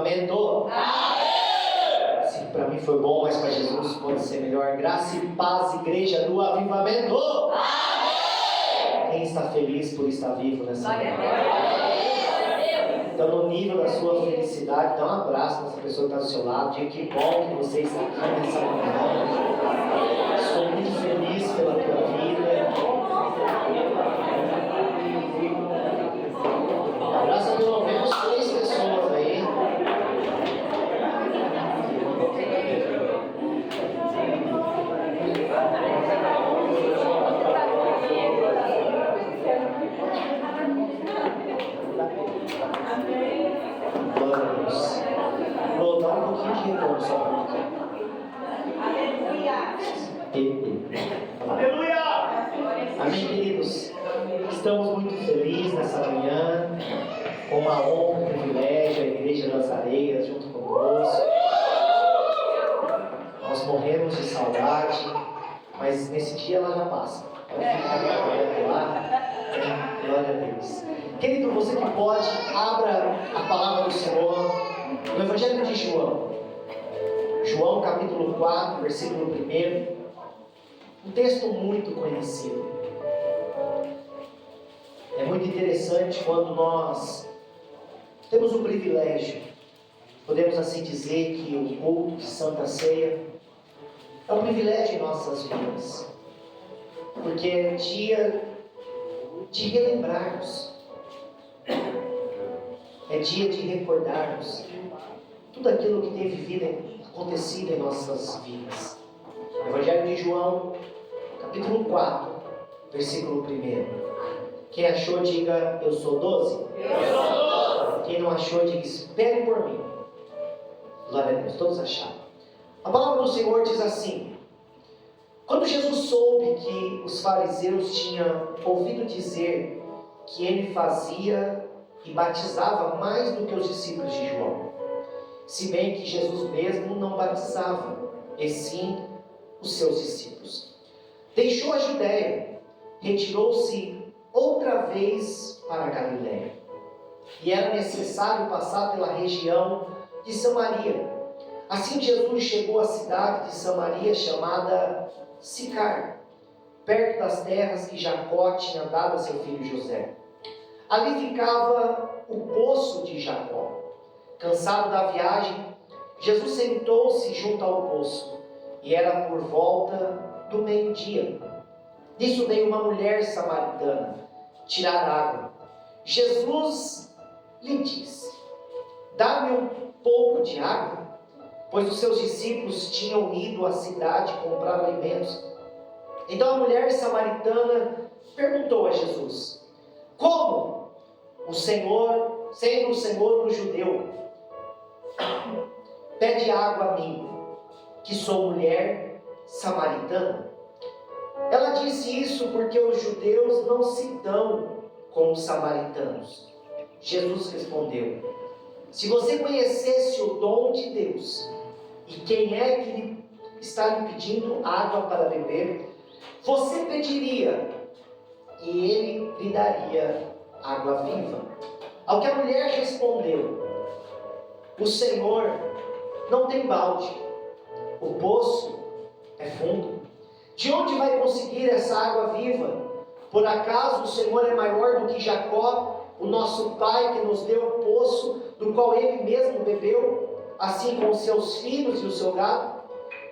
Avivamento. Se para mim foi bom, mas para Jesus pode ser melhor. Graça e paz, igreja do Avivamento. Quem está feliz por estar vivo nessa manhã? Então, no nível da sua felicidade, dá um abraço nessa pessoa que está do seu lado. Diga que bom que você está aqui nessa manhã. Estou muito feliz pela tua vida. Abraça pelo menos 3 pessoas aí. Vamos voltar um pouquinho de retorno só para mim. Aleluia! Amém, queridos? Estamos muito felizes nessa manhã, com uma honra, um privilégio, a Igreja das Areias junto conosco. Nós morremos de saudade, mas nesse dia ela já passa. Pode ficar trabalhando lá. Glória a Deus. Querido, você que pode, abra a palavra do Senhor no Evangelho de João. João capítulo 4, versículo 1. Um texto muito conhecido. É muito interessante quando nós temos o privilégio, podemos assim dizer que o culto de Santa Ceia é um privilégio em nossas vidas, porque é dia de relembrarmos, é dia de recordarmos tudo aquilo que tem acontecido em nossas vidas. O Evangelho de João, capítulo 4, versículo 1. Quem achou, diga, eu sou 12. Eu sou 12. Quem não achou, diga, espere por mim. Glória a Deus, todos acharam. A palavra do Senhor diz assim: quando Jesus soube que os fariseus tinham ouvido dizer que ele fazia e batizava mais do que os discípulos de João, se bem que Jesus mesmo não batizava, e sim os seus discípulos, deixou a Judéia, retirou-se outra vez para a Galiléia, e era necessário passar pela região de Samaria. Assim Jesus chegou à cidade de Samaria, chamada Sicar, perto das terras que Jacó tinha dado a seu filho José. Ali ficava o poço de Jacó. Cansado da viagem, Jesus sentou-se junto ao poço, e era por volta do meio-dia. Nisso veio uma mulher samaritana tirar água. Jesus lhe disse: dá-me um pouco de água, pois os seus discípulos tinham ido à cidade comprar alimentos. Então a mulher samaritana perguntou a Jesus: como o Senhor, sendo o Senhor um judeu, pede água a mim, que sou mulher samaritana? Ela disse isso porque os judeus não se dão com os samaritanos. Jesus respondeu: se você conhecesse o dom de Deus e quem é que está lhe pedindo água para beber, você pediria e ele lhe daria água viva. Ao que a mulher respondeu: o Senhor não tem balde, o poço é fundo. De onde vai conseguir essa água viva? Por acaso o Senhor é maior do que Jacó, o nosso pai, que nos deu o poço, do qual ele mesmo bebeu, assim como seus filhos e o seu gado?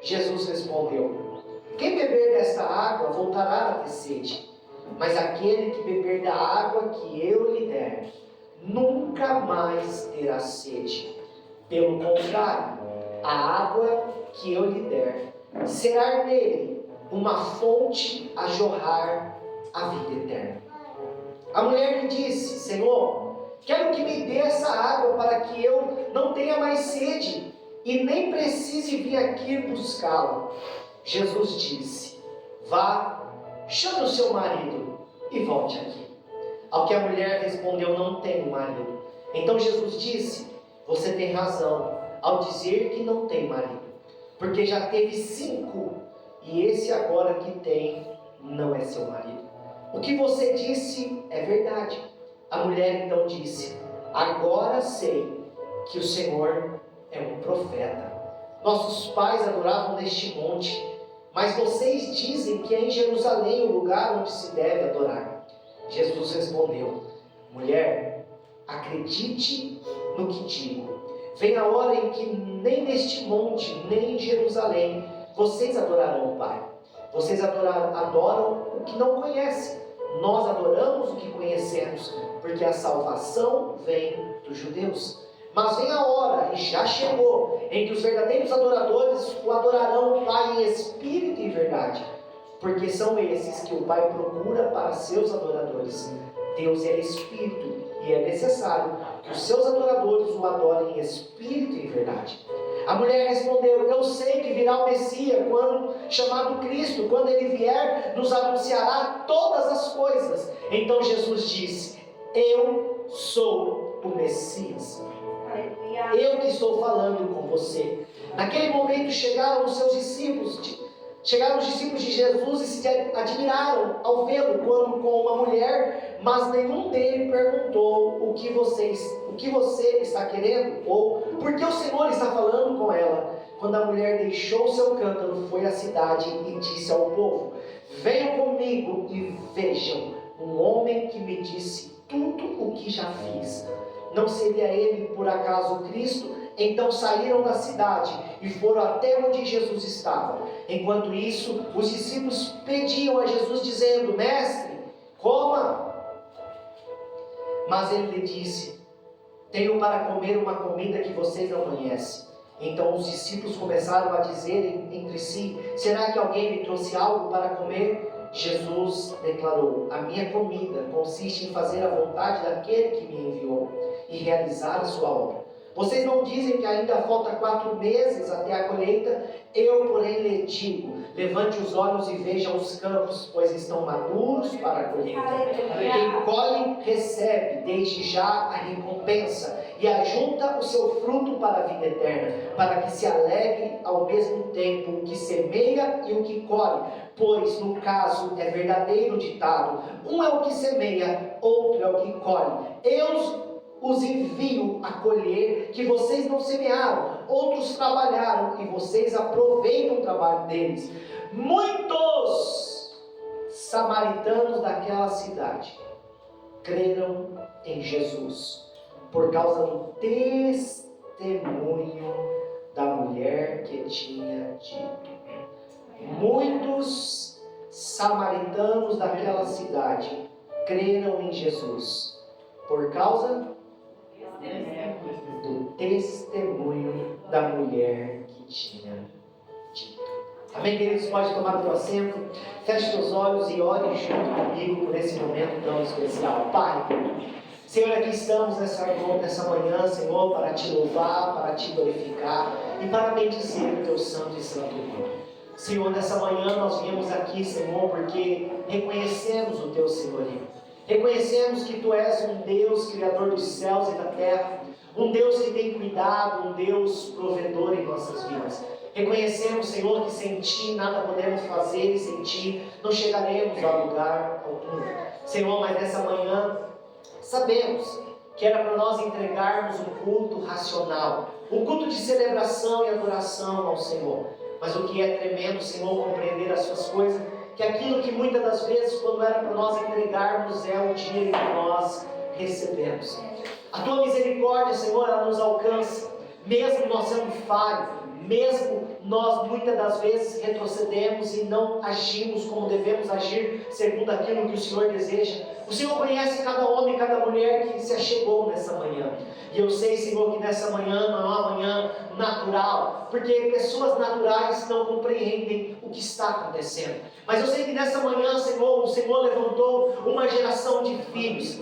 Jesus respondeu: quem beber desta água voltará a ter sede, mas aquele que beber da água que eu lhe der, nunca mais terá sede. Pelo contrário, a água que eu lhe der será nele uma fonte a jorrar a vida eterna. A mulher lhe disse: Senhor, quero que me dê essa água para que eu não tenha mais sede e nem precise vir aqui buscá-la. Jesus disse: vá, chame o seu marido e volte aqui. Ao que a mulher respondeu: não tenho marido. Então Jesus disse: você tem razão ao dizer que não tem marido, porque já teve 5 e esse agora que tem não é seu marido. O que você disse é verdade. A mulher então disse: agora sei que o Senhor é um profeta. Nossos pais adoravam neste monte, mas vocês dizem que é em Jerusalém o lugar onde se deve adorar. Jesus respondeu: mulher, acredite no que digo. Vem a hora em que nem neste monte, nem em Jerusalém, vocês adorarão o Pai. Vocês adoram o que não conhecem. Nós adoramos o que conhecemos, porque a salvação vem dos judeus. Mas vem a hora, e já chegou, em que os verdadeiros adoradores o adorarão o Pai em espírito e verdade, porque são esses que o Pai procura para seus adoradores. Deus é espírito, e é necessário que os seus adoradores o adorem em espírito e em verdade. A mulher respondeu: eu sei que virá o Messias, chamado Cristo. Quando ele vier, nos anunciará todas as coisas. Então Jesus disse: eu sou o Messias. Eu que estou falando com você. Naquele momento chegaram os discípulos de Jesus e se admiraram ao vê-lo com uma mulher, mas nenhum deles perguntou o que você está querendo, ou por que o Senhor está falando com ela. Quando a mulher deixou seu cântaro, foi à cidade e disse ao povo: venham comigo e vejam um homem que me disse tudo o que já fiz. Não seria ele por acaso o Cristo? Então saíram da cidade e foram até onde Jesus estava. Enquanto isso, os discípulos pediam a Jesus dizendo: mestre, coma. Mas ele lhe disse: tenho para comer uma comida que vocês não conhecem. Então os discípulos começaram a dizer entre si: será que alguém me trouxe algo para comer? Jesus declarou: a minha comida consiste em fazer a vontade daquele que me enviou e realizar a sua obra. Vocês não dizem que ainda falta 4 meses até a colheita? Eu, porém, lhe digo: levante os olhos e veja os campos, pois estão maduros para a colheita. Quem colhe, recebe desde já a recompensa e ajunta o seu fruto para a vida eterna, para que se alegre ao mesmo tempo o que semeia e o que colhe. Pois, no caso, é verdadeiro o ditado: um é o que semeia, outro é o que colhe. Eu os envio a colher que vocês não semearam, outros trabalharam e vocês aproveitam o trabalho deles. Muitos samaritanos daquela cidade creram em Jesus por causa do testemunho da mulher que tinha dito. Muitos samaritanos daquela cidade creram em Jesus por causa do testemunho da mulher que tinha dito. Amém, queridos? Pode tomar o teu assento, feche teus olhos e ore junto comigo por esse momento tão especial. Pai, Senhor, aqui estamos nessa manhã, Senhor, para te louvar, para te glorificar e para bendizer o teu santo e santo nome. Senhor, nessa manhã nós viemos aqui, Senhor, porque reconhecemos o teu senhorio. Reconhecemos que Tu és um Deus criador dos céus e da terra, um Deus que tem cuidado, um Deus provedor em nossas vidas. Reconhecemos, Senhor, que sem Ti nada podemos fazer e sem Ti não chegaremos a lugar algum. Senhor, mas nessa manhã sabemos que era para nós entregarmos um culto racional, um culto de celebração e adoração ao Senhor. Mas o que é tremendo, Senhor, compreender as Suas coisas, que aquilo que muitas das vezes, quando era para nós entregarmos, é o dinheiro que nós recebemos. A Tua misericórdia, Senhor, ela nos alcança, mesmo nós sendo falhos, mesmo nós muitas das vezes retrocedemos e não agimos como devemos agir, segundo aquilo que o Senhor deseja. O Senhor conhece cada homem e cada mulher que se achegou nessa manhã. E eu sei, Senhor, que nessa manhã não é uma manhã natural, porque pessoas naturais não compreendem o que está acontecendo. Mas eu sei que nessa manhã, Senhor, o Senhor levantou uma geração de filhos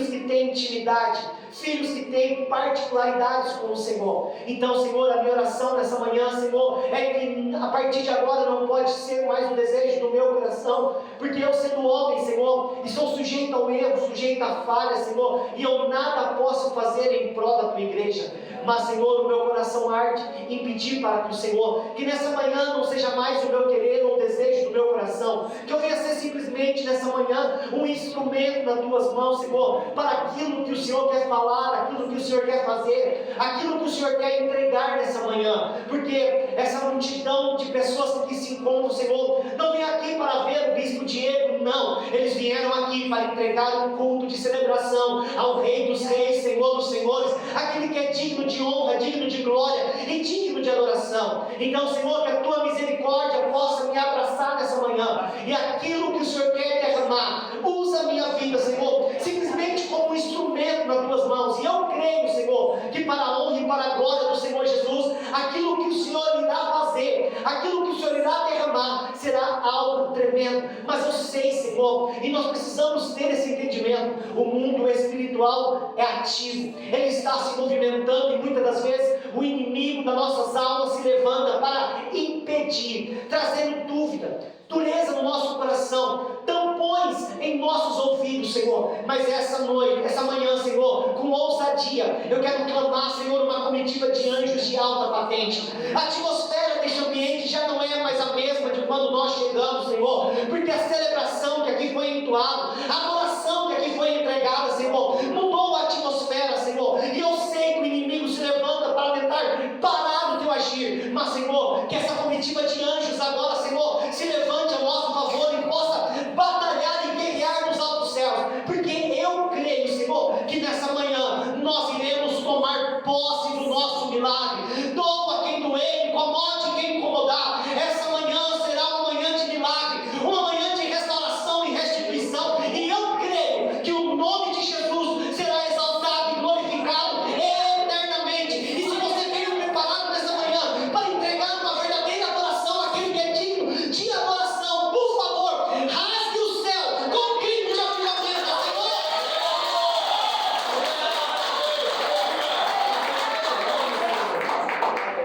que têm intimidade, filhos que têm particularidades com o Senhor. Então, Senhor, a minha oração nessa manhã, Senhor, é que a partir de agora não pode ser mais um desejo do meu coração, porque eu, sendo homem, Senhor, estou sujeito ao erro, sujeito à falha, Senhor, e eu nada posso fazer em prol da Tua igreja. Mas, Senhor, o meu coração arde em pedir para que o Senhor, que nessa manhã não seja mais o meu querer ou o desejo do meu coração, que eu venha ser simplesmente nessa manhã um instrumento nas tuas mãos, Senhor, para aquilo que o Senhor quer falar, aquilo que o Senhor quer fazer, aquilo que o Senhor quer entregar nessa manhã, porque essa multidão de pessoas que se encontram, Senhor, não vem aqui para ver o bispo Diego, não, eles vieram aqui para entregar um culto de celebração ao Rei dos Reis, Senhor dos Senhores, aquele que é digno de honra, digno de glória e digno de adoração. Então, Senhor, que a tua misericórdia possa me abraçar nessa manhã, e aquilo que o Senhor quer derramar, usa a minha vida, Senhor, simplesmente como um instrumento nas tuas mãos. E eu creio, Senhor, que para a honra e para a glória do Senhor Jesus, aquilo que o Senhor irá fazer, aquilo que o Senhor irá derramar, será algo tremendo. Mas eu sei, Senhor, e nós precisamos ter esse entendimento. O mundo espiritual é ativo, ele está se movimentando, e muitas das vezes o inimigo das nossas almas se levanta para impedir, trazendo dúvida, dureza no nosso coração, tampões em nossos ouvidos, Senhor. Mas essa noite, essa manhã, Senhor, com ousadia, eu quero clamar, Senhor, uma comitiva de anjos de alta patente. A atmosfera deste ambiente já não é mais a mesma de quando nós chegamos, Senhor, porque a celebração que aqui foi entoada, a adoração que aqui foi entregada, Senhor, mudou a atmosfera, Senhor. E eu sei que o inimigo se levanta para tentar parar o teu agir, mas, Senhor, que essa comitiva de anjos agora, Senhor, se levante a nosso favor e possa batalhar e guerrear nos altos céus, porque eu creio, Senhor, que nessa manhã nós iremos tomar posse do nosso milagre. Doa quem doer, incomode quem incomodar. Essa manhã será uma manhã de milagre, uma manhã de restauração e restituição, e eu creio que o nome de Jesus será exaltado e glorificado eternamente. E se você veio preparado nessa manhã para entregar uma verdadeira adoração àquele que é digno de adoração, por favor, rasgue o céu com grito de avivamento, Senhor.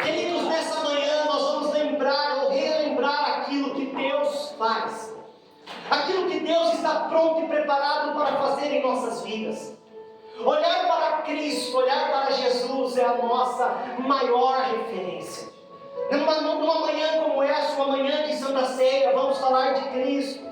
Queridos, nessa manhã nós vamos lembrar ou relembrar aquilo que Deus faz, aquilo que Deus está pronto e preparado para fazer em nossas vidas. Olhar para Cristo, olhar para Jesus é a nossa maior referência. Numa manhã como essa, uma manhã de Santa Ceia, vamos falar de Cristo.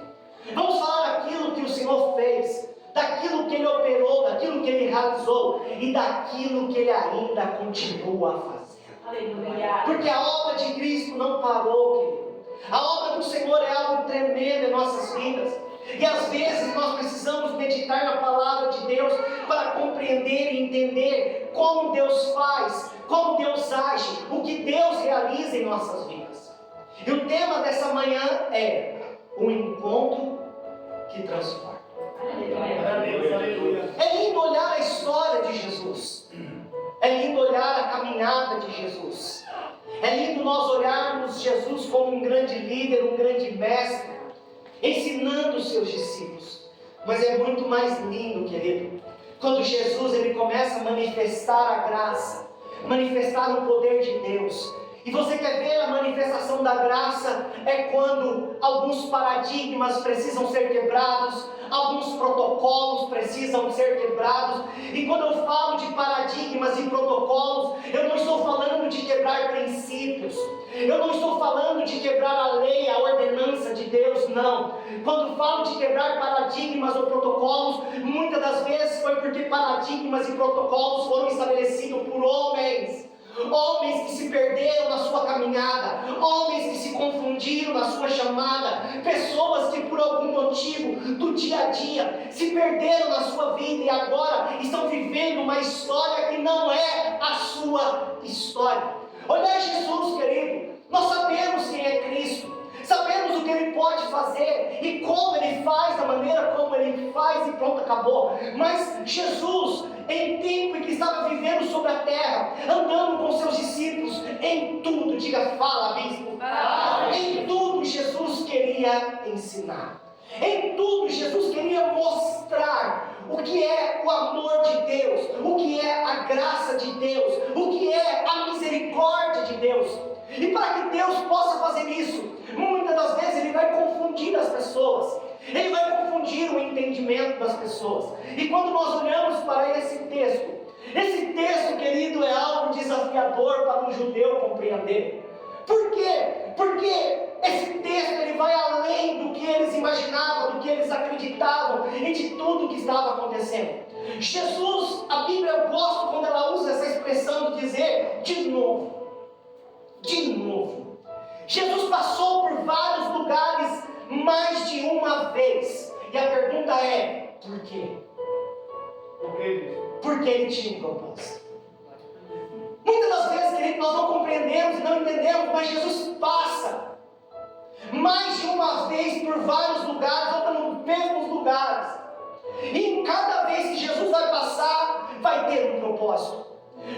Vamos falar daquilo que o Senhor fez, daquilo que Ele operou, daquilo que Ele realizou e daquilo que Ele ainda continua a fazer. Aleluia. Porque a obra de Cristo não parou, querido. A obra do Senhor é algo tremendo em nossas vidas. E às vezes nós precisamos meditar na palavra de Deus para compreender e entender como Deus faz, como Deus age, o que Deus realiza em nossas vidas. E o tema dessa manhã é um encontro que transforma. É lindo olhar a história de Jesus. É lindo olhar a caminhada de Jesus. É lindo nós olharmos Jesus como um grande líder, um grande mestre, ensinando os seus discípulos. Mas é muito mais lindo, querido, quando Jesus ele começa a manifestar a graça, manifestar o poder de Deus. E você quer ver a manifestação da graça? É quando alguns paradigmas precisam ser quebrados, alguns protocolos precisam ser quebrados. E quando eu falo de paradigmas e protocolos, eu não estou falando de quebrar princípios, eu não estou falando de quebrar a lei, a ordenança de Deus, não. Quando falo de quebrar paradigmas ou protocolos, muitas das vezes foi porque paradigmas e protocolos foram estabelecidos por homens que se perderam na sua caminhada, homens que se confundiram na sua chamada, pessoas que por algum motivo do dia a dia se perderam na sua vida e agora estão vivendo uma história que não é a sua história. Olha Jesus, querido, nós sabemos quem é Cristo, sabemos o que Ele pode fazer e como Ele faz, da maneira como Ele faz e pronto, acabou. Mas Jesus, em tempo em que estava vivendo sobre a terra, andando com seus discípulos, em tudo, diga, fala, bispo, em tudo Jesus queria ensinar, em tudo Jesus queria mostrar o que é o amor de Deus, o que é a graça de Deus, o que é a misericórdia de Deus. E para que Deus possa fazer isso, muitas das vezes Ele vai confundir as pessoas, Ele vai confundir o entendimento das pessoas. E quando nós olhamos para esse texto, querido, é algo desafiador para um judeu compreender. Por quê? Porque Esse texto ele vai além do que eles imaginavam, do que eles acreditavam e de tudo que estava acontecendo. Jesus, a Bíblia, eu gosto quando ela usa essa expressão de dizer de novo. De novo. Jesus passou por vários lugares mais de uma vez. E a pergunta é, por quê? Porque ele tinha um propósito. Muitas das vezes, querido, nós não compreendemos e não entendemos, mas Jesus passa mais de uma vez por vários lugares, ou pelos mesmos lugares. E em cada vez que Jesus vai passar, vai ter um propósito.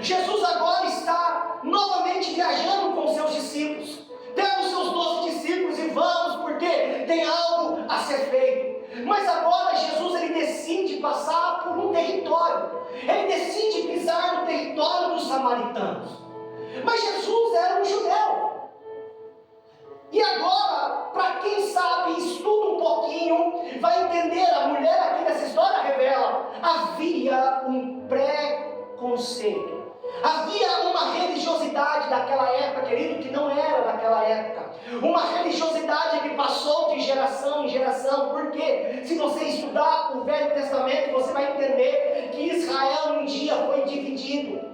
Jesus agora está novamente viajando com os seus discípulos. Pega os seus 12 discípulos e vamos, porque tem algo a ser feito. Mas agora Jesus ele decide passar por um território. Ele decide pisar no território dos samaritanos. Mas Jesus era um judeu. E agora, para quem sabe, estuda um pouquinho, vai entender, a mulher aqui nessa história revela, havia um preconceito. Havia uma religiosidade daquela época, querido, que não era daquela época. Uma religiosidade que passou de geração em geração. Porque se você estudar o Velho Testamento, você vai entender que Israel um dia foi dividido.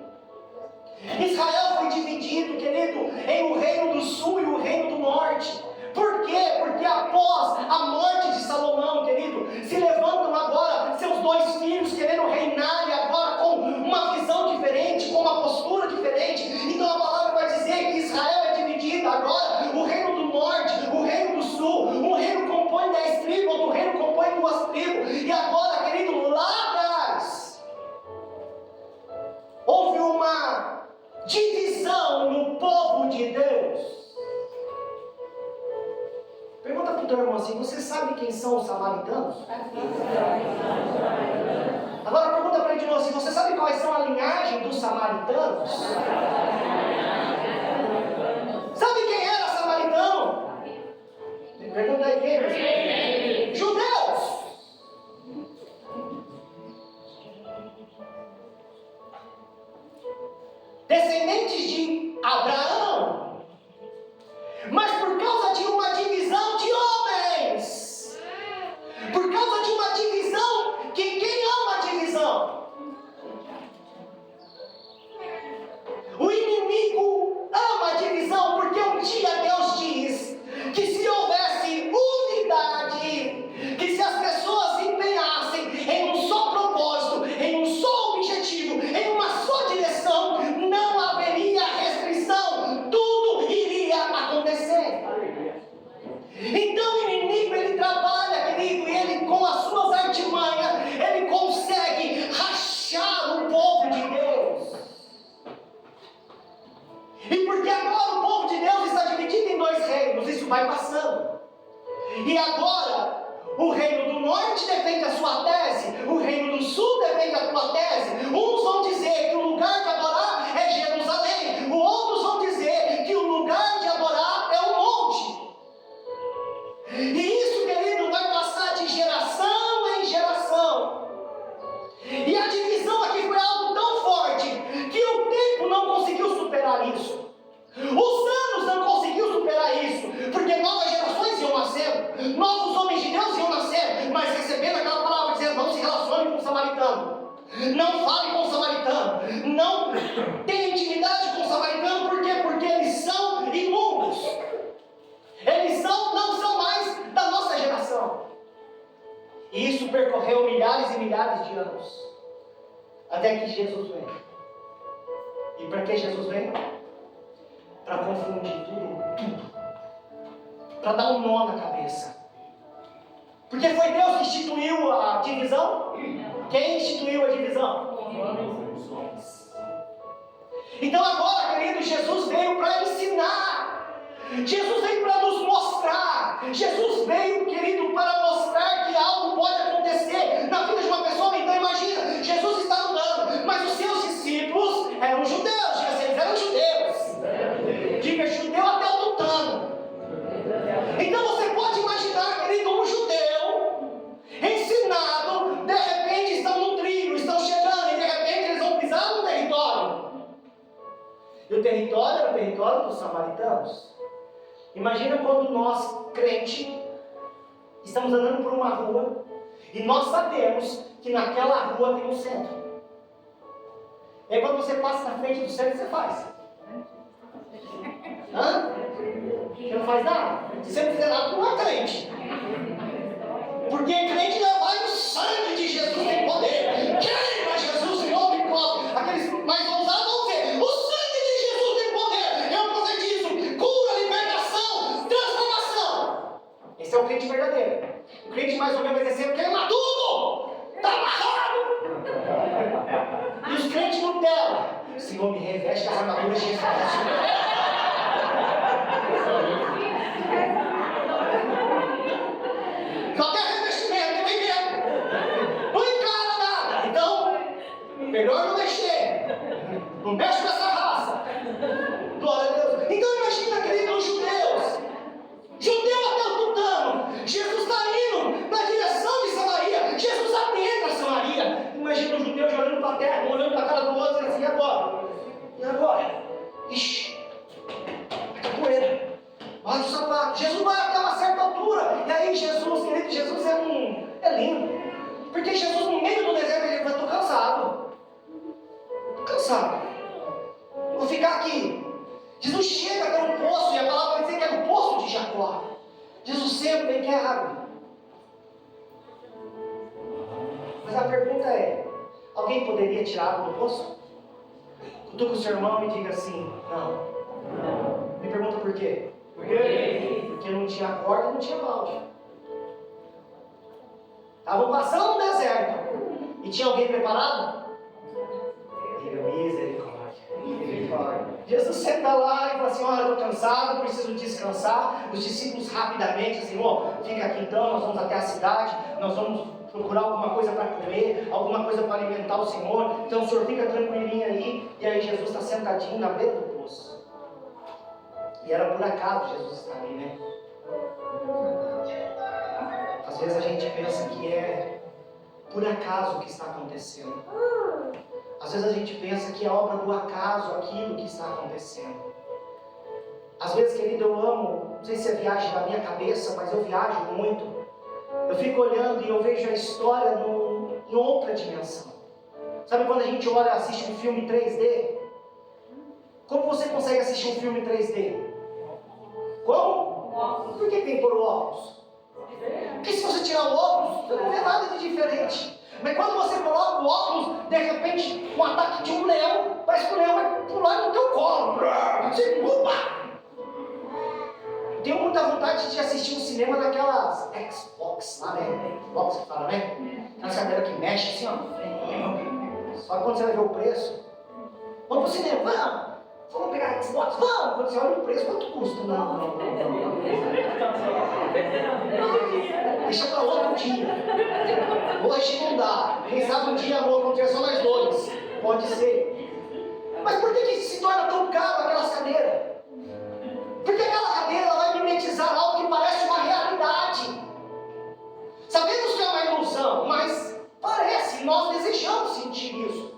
Israel foi dividido, querido, em o reino do sul e o reino do norte. Por quê? Porque após a morte de Salomão, querido, se levantam agora seus 2 filhos querendo reinar, e agora com uma visão diferente, com uma postura diferente. Então a palavra vai dizer que Israel é dividida agora, o reino do norte, o reino do sul. Um reino compõe 10 tribos, outro reino compõe 2 tribos. E agora, querido, lá atrás houve uma divisão no povo de Deus. Pergunta para o teu irmão assim, você sabe quem são os samaritanos? Agora pergunta para ele de novo assim, você sabe quais são a linhagem dos samaritanos? Sabe quem era samaritano? Pergunta aí quem? Judeus! Descendentes de Abraão. Mas por causa de uma divisão de homens, por causa de uma divisão, que quem ama a divisão? O inimigo ama a divisão, porque um dia Deus diz que se houvesse unidade, que se as pessoas empenhassem em um só propósito, em um só objetivo, em uma só direção, não haveria restrição, tudo iria acontecer. Então o inimigo ele trabalha, querido, e ele com as suas artimanhas, ele consegue rachar o povo de Deus. E porque agora o povo de Deus está dividido em 2 reinos, isso vai passando. E agora o reino do norte defende a sua tese, o reino do sul defende a sua tese. Uns vão dizer que o lugar de adorar é Jerusalém, outros vão dizer que o lugar de adorar é o monte. E isso, querido, vai passar de geração em geração. E a divisão aqui foi algo tão forte que o tempo não conseguiu superar isso. Os anos não conseguiu superar isso, porque novas gerações iam nascendo, novos homens de Deus iam nascendo, mas recebendo aquela palavra dizendo, não se relacione com o samaritano, não fale com o samaritano, não tenha intimidade com o samaritano. Por quê? Porque eles são imundos, eles não são mais da nossa geração. E isso percorreu milhares e milhares de anos, até que Jesus veio. E para que Jesus veio? Para confundir tudo. Para dar um nó na cabeça. Porque foi Deus que instituiu a divisão? Quem instituiu a divisão? Os homens. Então agora, querido, Jesus veio para ensinar. Jesus veio para nos mostrar. Jesus veio, querido, para mostrar que algo pode acontecer na vida de uma pessoa. Então imagina, Jesus está andando, mas os seus discípulos eram judeus. Diga assim, eles eram judeus. Diga, judeu até o tutano. Então você pode imaginar, querido, um judeu ensinado, de repente estão no trilho, estão chegando, e de repente eles vão pisar no território. E o território era o território dos samaritanos. Imagina quando nós, crente, estamos andando por uma rua e nós sabemos que naquela rua tem um centro. E aí quando você passa na frente do centro, você faz. Hã? Você não faz nada? Se você não fizer nada, tu não é crente. Porque crente já vai no sangue de Jesus, tem poder. Queima Jesus em nome de Cristo. Aqueles mais ousados vão dizer: o sangue de Jesus tem poder. Eu profetizo cura, libertação, transformação. Esse é o crente verdadeiro. O crente mais ou menos vai dizer: queima tudo. Está amarrado. E os crentes Nutella: Senhor, me reveste a armadura de Jesus. Qualquer revestimento que vem dentro não encara nada. Então, melhor não mexer. Não mexe com essa raça. Glória a Deus. Então imagina, querido, os judeus. Judeu até o tutano. Jesus está indo na direção de Samaria. Jesus adentra Samaria. Imagina os judeus olhando para a terra, olhando para a cara do outro e assim: e agora? E agora? Ixi, aqui a poeira. Olha o sapato. Jesus vai até uma certa altura. E aí Jesus, querido, Jesus é lindo. Porque Jesus no meio do deserto, ele fala: estou cansado. Estou cansado. Vou ficar aqui. Jesus chega até um poço, e a palavra vai dizer que é o poço de Jacó. Jesus senta e quer água. Mas a pergunta é: alguém poderia tirar água do poço? Cutuca o seu irmão e diga assim: não. Me pergunta por quê? Porque não tinha corda e não tinha balde. Estavam passando no deserto. E tinha alguém preparado? Diga: misericórdia. Jesus senta lá e fala assim: olha, eu estou cansado, preciso descansar. Os discípulos rapidamente assim: fica aqui então, nós vamos até a cidade, nós vamos procurar alguma coisa para comer, alguma coisa para alimentar o Senhor. Então o Senhor fica tranquilinho aí. E aí Jesus está sentadinho na beira do poço. E era por acaso Jesus estar ali, né? Às vezes a gente pensa que é por acaso o que está acontecendo. Às vezes a gente pensa que é obra do acaso aquilo que está acontecendo. Às vezes, querido, eu amo, não sei se é viagem da minha cabeça, mas eu viajo muito. Eu fico olhando e eu vejo a história em outra dimensão. Sabe quando a gente olha, assiste um filme 3D? Como você consegue assistir um filme 3D? Como? Por que tem que pôr o óculos? Porque se você tirar o óculos, você não vê nada de diferente. Mas quando você coloca o óculos, de repente, um ataque de um leão, parece que o leão vai pular no teu colo. Você opa! Tenho muita vontade de assistir um cinema naquelas Xbox lá, né? Xbox que fala, né? Aquelas cadeiras que mexem assim, ó. Só que quando você vai ver o preço, vamos pro cinema, vamos pegar Xbox, vamos! Quando você olha o preço, quanto custa? Não. Deixa para outro dia. Hoje não dá. Quem sabe um dia, amor, quando tiver só nós dois. Pode ser. Mas por que se torna tão caro aquelas cadeiras? Porque aquela cadeira vai mimetizar algo que parece uma realidade. Sabemos que é uma ilusão, mas parece, nós desejamos sentir isso.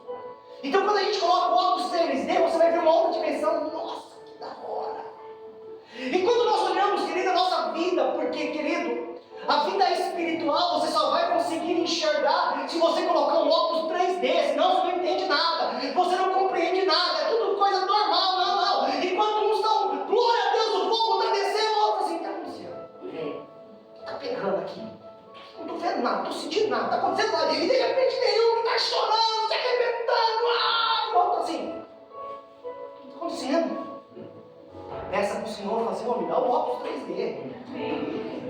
Então quando a gente coloca o óculos 3D, você vai ver uma outra dimensão. Nossa, que da hora! E quando nós olhamos, querido, a nossa vida, porque, querido, a vida espiritual você só vai conseguir enxergar se você colocar um óculos 3D, senão você não entende nada, você não compreende nada, é tudo coisa normal, não. Enquanto uns estão, glória a Deus, o fogo está descendo, outro assim, está acontecendo. Está pegando aqui, não estou vendo nada, não estou sentindo nada, está acontecendo nada, e de repente nenhum que está chorando, se arrebentando, outro assim, o que está acontecendo? Peça para o Senhor, fala assim: me dá o óculos 3D.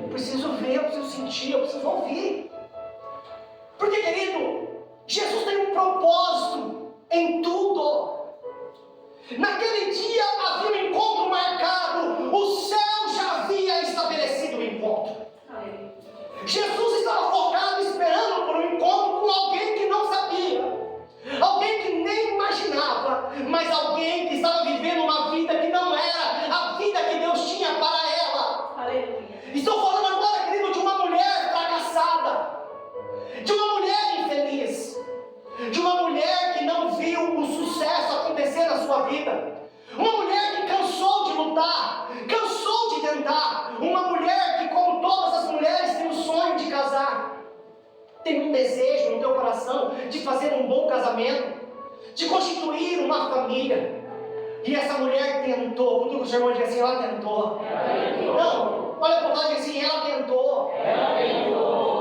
Eu preciso ver, eu preciso sentir, eu preciso ouvir. Porque, querido, Jesus tem um propósito em tudo. Naquele dia havia um encontro marcado, o céu já havia estabelecido o encontro. Jesus estava focado, esperando por um encontro com alguém que não sabia, alguém que nem imaginava, mas alguém que estava vivendo uma vida que não era a vida que Deus tinha para ela. Aleluia. Estou falando agora, querido, de uma mulher fracassada, de uma mulher infeliz, de uma mulher que não viu o sucesso acontecer na sua vida, uma mulher que cansou de lutar, cansou de tentar. tem um desejo no teu coração de fazer um bom casamento, de constituir uma família. E essa mulher tentou. Quando o seu irmão diz assim, ela tentou. Não, olha para o lado e diz assim, ela tentou.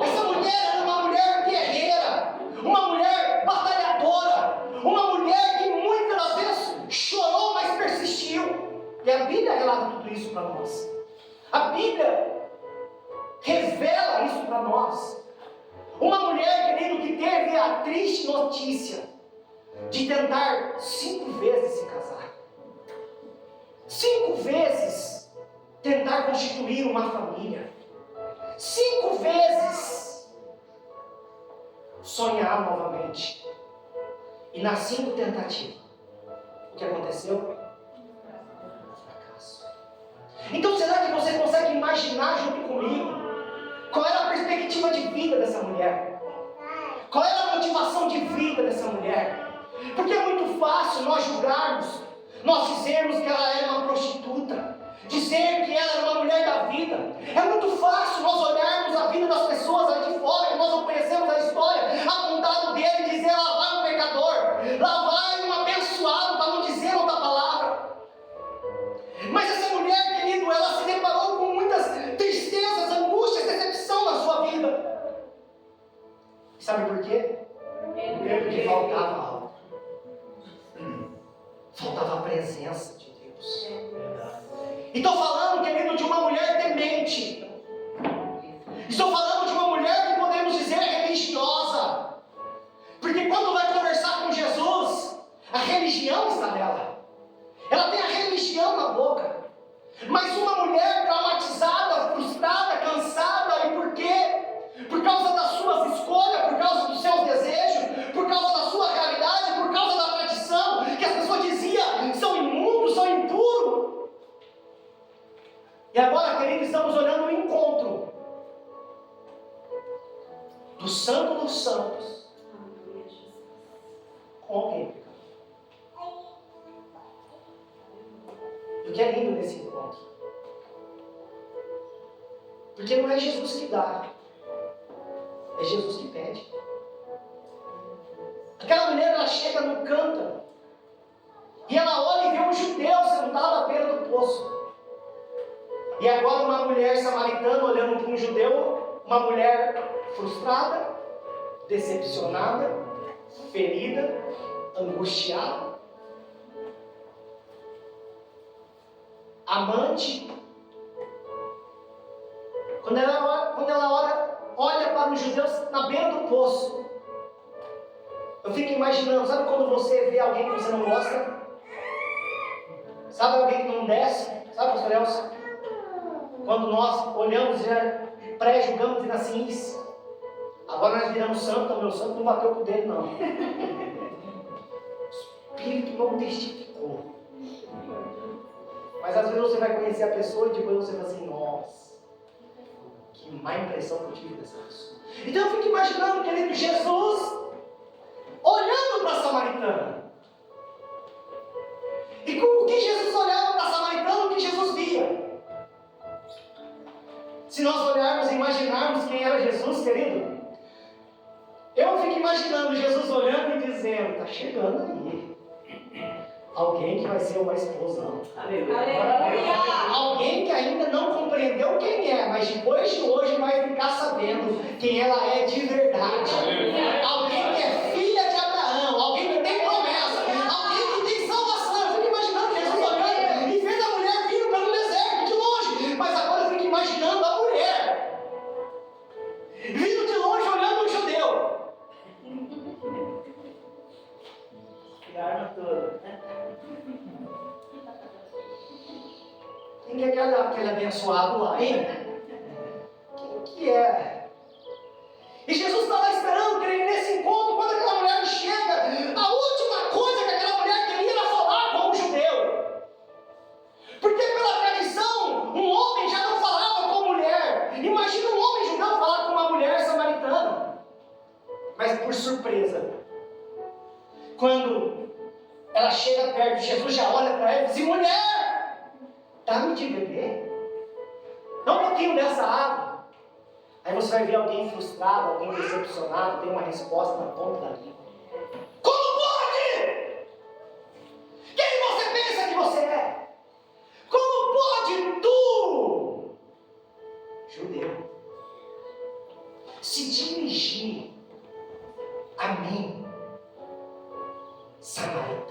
Essa mulher era uma mulher guerreira, uma mulher batalhadora, uma mulher que muitas das vezes chorou, mas persistiu. E a Bíblia relata tudo isso para nós. A Bíblia revela isso para nós. Uma mulher, querido, que teve a triste notícia de tentar 5 vezes se casar. 5 vezes tentar constituir uma família. 5 vezes sonhar novamente. E nas 5 tentativas, o que aconteceu? Fracasso. Então será que você consegue imaginar junto comigo qual era a perspectiva de vida dessa mulher? Qual era a motivação de vida dessa mulher? Porque é muito fácil nós julgarmos, nós dizermos que ela era uma prostituta, dizer que ela era uma mulher da vida. É muito fácil nós olharmos a vida das pessoas ali de fora, que nós não conhecemos a história, apontar o dedo e dizer, lá vai um pecador, lá vai um abençoado, para não dizer outra palavra. Mas essa mulher, querido, ela se deparou com muitas tristezas, angústias, decepção na sua vida. Sabe por quê? Porque faltava algo. Faltava a presença de Deus. E estou falando, querido, de uma mulher temente. Estou falando de uma mulher que podemos dizer religiosa. Porque quando vai conversar com Jesus, a religião está nela. Ela tem a religião na boca. Mas uma mulher traumatizada, frustrada, cansada, e por quê? Por causa das suas escolhas, por causa dos seus desejos, por causa da sua realidade, por causa da tradição, que as pessoas diziam, são imundos, são impuros. E agora, querido, estamos olhando o encontro do Santo dos Santos com alguém. E o que é lindo nesse encontro? Porque não é Jesus que dá, é Jesus que pede. Aquela mulher, ela chega no cântaro e ela olha e vê um judeu sentado à beira do poço. E agora uma mulher samaritana olhando para um judeu, uma mulher frustrada, decepcionada, ferida, angustiada, amante. Quando ela olha para os judeus na beira do poço, eu fico imaginando, sabe quando você vê alguém que você não gosta? Sabe alguém que não desce? Sabe, pastor Elcio? Quando nós olhamos e pré-julgamos dizendo assim, isso, agora nós viramos santo, o meu santo não bateu com o dedo, não. O Espírito não testificou. Mas às vezes você vai conhecer a pessoa e depois você fala assim, nossa, que má impressão que eu tive dessa pessoa. Então eu fico imaginando, querido, Jesus olhando para a samaritana. E como que Jesus olhava para a samaritana, o que Jesus via? Se nós olharmos e imaginarmos quem era Jesus, querido, eu fico imaginando Jesus olhando e dizendo, está chegando aí alguém que vai ser uma esposão. Aleluia. Alguém que ainda não compreendeu quem é, mas depois de hoje vai ficar sabendo quem ela é de verdade. Aleluia. Alguém que é filha de Abraão, alguém que tem promessa, alguém que tem salvação. Eu fico imaginando Jesus olhando e vendo a mulher vindo pelo deserto de longe, mas agora eu fico imaginando a mulher vindo de longe olhando o judeu. Que arma toda. Quem que é aquele abençoado lá, hein? Quem que é? E Jesus está lá esperando, querido, nesse encontro, quando aquela mulher chega, a última coisa que aquela mulher queria era falar com o judeu. Porque pela tradição, um homem já não falava com mulher. Imagina um homem judeu falar com uma mulher samaritana. Mas por surpresa, quando ela chega perto, Jesus já olha para ela e diz assim, mulher, dá-me de beber. Dá um pouquinho dessa água. Aí você vai ver alguém frustrado, alguém decepcionado, tem uma resposta na ponta da língua. Como pode? Quem você pensa que você é? Como pode tu, judeu, se dirigir a mim, samaritana?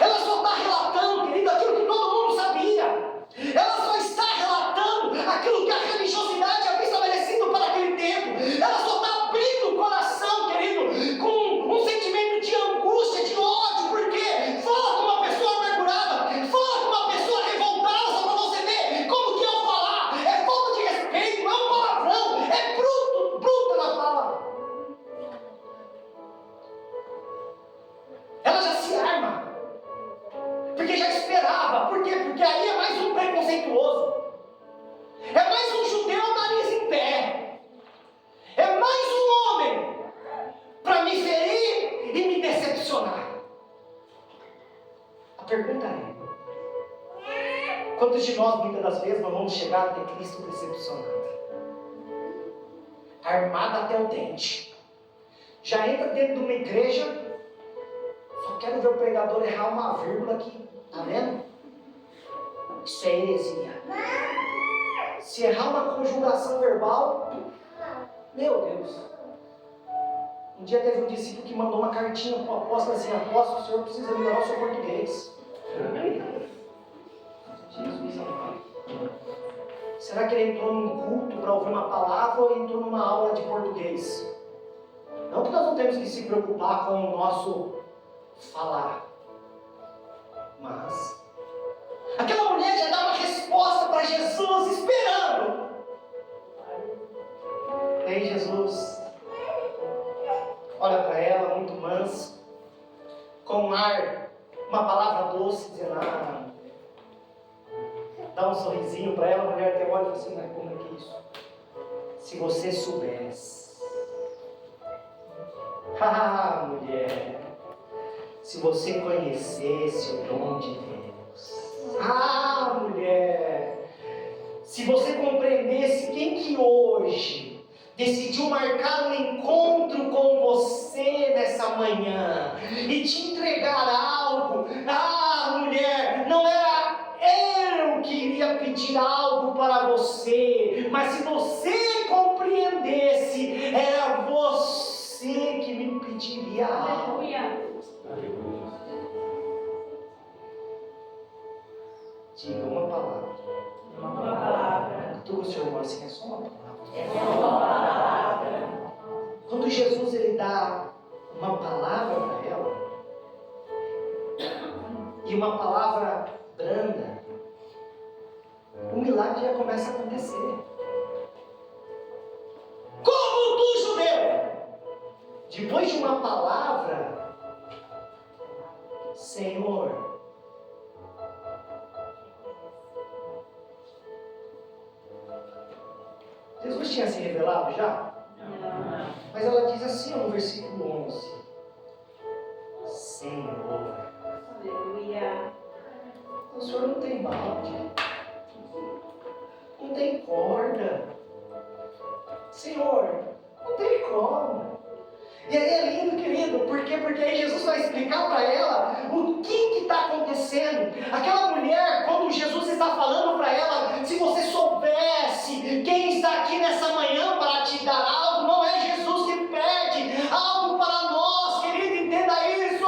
Ela só está relatando, querido, aquilo que todo mundo sabia. Ela só está relatando aquilo que a religiosidade havia estabelecido para aquele tempo. Ela só está abrindo o coração, querido, com um sentimento de angústia, de ódio. Por quê? Fala com uma pessoa amargurada, fala com uma pessoa revoltada, só para você ver como que ao falar é falta de respeito, é um palavrão, é bruta na fala. Ela já se arma, porque já esperava. Por quê? Porque aí é mais um preconceituoso, é mais um judeu nariz em pé, é mais um homem para me ferir e me decepcionar. A pergunta é: quantos de nós muitas das vezes não vamos chegar até Cristo decepcionado, armado até o dente, já entra dentro de uma igreja, só quero ver o pregador errar uma vírgula aqui, tá vendo? Isso é heresia. Se errar uma conjugação verbal, meu Deus. Um dia teve um discípulo que mandou uma cartinha para o apóstolo assim: apóstolo, o senhor precisa melhorar o seu português. Jesus amado. Será que ele entrou num culto para ouvir uma palavra ou entrou numa aula de português? Não que nós não temos que se preocupar com o nosso falar, mas aquela mulher já dá uma resposta para Jesus, esperando. E aí Jesus olha para ela, muito manso, com um ar, uma palavra doce, dizendo: dá um sorrisinho para ela. A mulher até olha e fala assim: mas como é que é isso? Se você soubesse. Mulher, se você conhecesse o dom de Deus. Mulher, se você compreendesse quem que hoje decidiu marcar um encontro com você nessa manhã e te entregar algo. Mulher, não era eu que iria pedir algo para você, mas se você compreendesse, era você que me pediria algo. Aleluia. Diga uma palavra. Uma palavra. Tu, seu irmão, assim, é só uma palavra. É só uma palavra. Quando Jesus ele dá uma palavra para ela, e uma palavra branda, o milagre já começa a acontecer. Como tu, judeu, depois de uma palavra, Senhor, Jesus tinha se revelado já? Não. Mas ela diz assim no versículo 11: Senhor. Aleluia. O Senhor não tem balde, não tem corda. Senhor, não tem como. E aí é lindo, querido, por quê? Porque aí Jesus vai explicar para ela o que está acontecendo. Aquela mulher, quando Jesus está falando para ela, se você soubesse quem está aqui nessa manhã para te dar algo, não é Jesus que pede algo para nós, querido, entenda isso.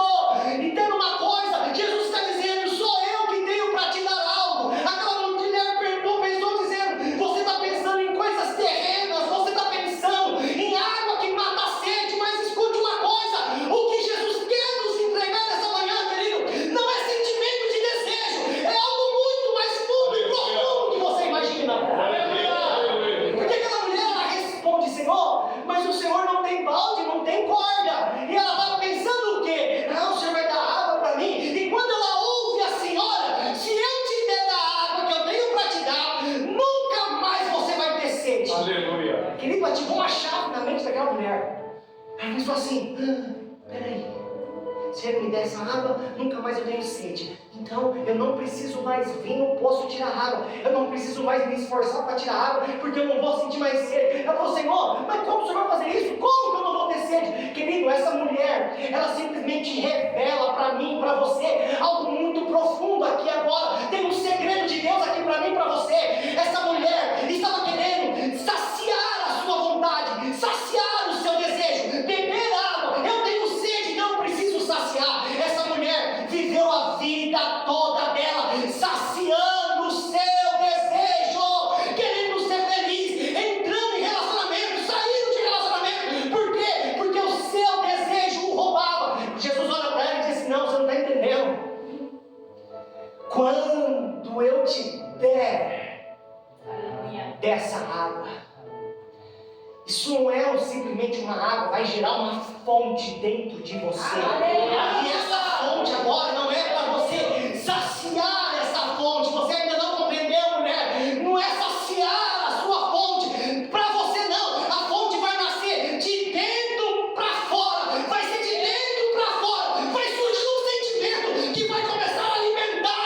Entenda uma coisa, Jesus está dizendo: sou eu que tenho para te dar algo. Aquela mulher pensou dizendo: você está pensando em coisas terrenas, você está pensando em água que mata a sede, mas escute uma coisa, o que Jesus quer nos entregar nessa manhã, querido, não é sentimento de desejo, é algo muito mais fundo e profundo do que você imagina. Porque aquela mulher, ela responde: Senhor, mas o Senhor não tem balde, não tem corda. E ela estava pensando o quê? O Senhor vai dar água para mim. E quando ela ouve a senhora: se eu te der da água que eu tenho para te dar, nunca mais você vai ter sede. Aleluia. Querido, ativou uma chave na mente daquela mulher. Ela pensou assim: peraí, se ele me der essa água, nunca mais eu tenho sede. Então eu não preciso mais vinho, posso tirar água. Eu não preciso mais me esforçar para tirar água, porque eu não vou sentir mais sede. Eu falo, Senhor, mas como o Senhor vai fazer isso? Como que eu não vou ter sede? Querido, essa mulher, ela simplesmente revela para mim, para você, algo muito profundo aqui agora. Tem um segredo de Deus aqui para mim, para você. Essa mulher estava querendo saciar a sua vontade, saciar o seu desejo, beber água. Eu tenho sede, então eu preciso saciar. Essa mulher viveu a vida toda dela saciando o seu desejo, querendo ser feliz, entrando em relacionamento, saindo de relacionamento. Por quê? Porque o seu desejo o roubava. Jesus olha para ela e disse: não, você não está entendendo. Quando eu te der dessa água, isso não é simplesmente uma água, vai gerar uma fonte dentro de você. E essa fonte agora não é para você saciar essa fonte. Você ainda não compreendeu, mulher? Não é saciar a sua fonte para você, não. A fonte vai nascer de dentro para fora. Vai ser de dentro para fora. Vai surgir um sentimento que vai começar a alimentar.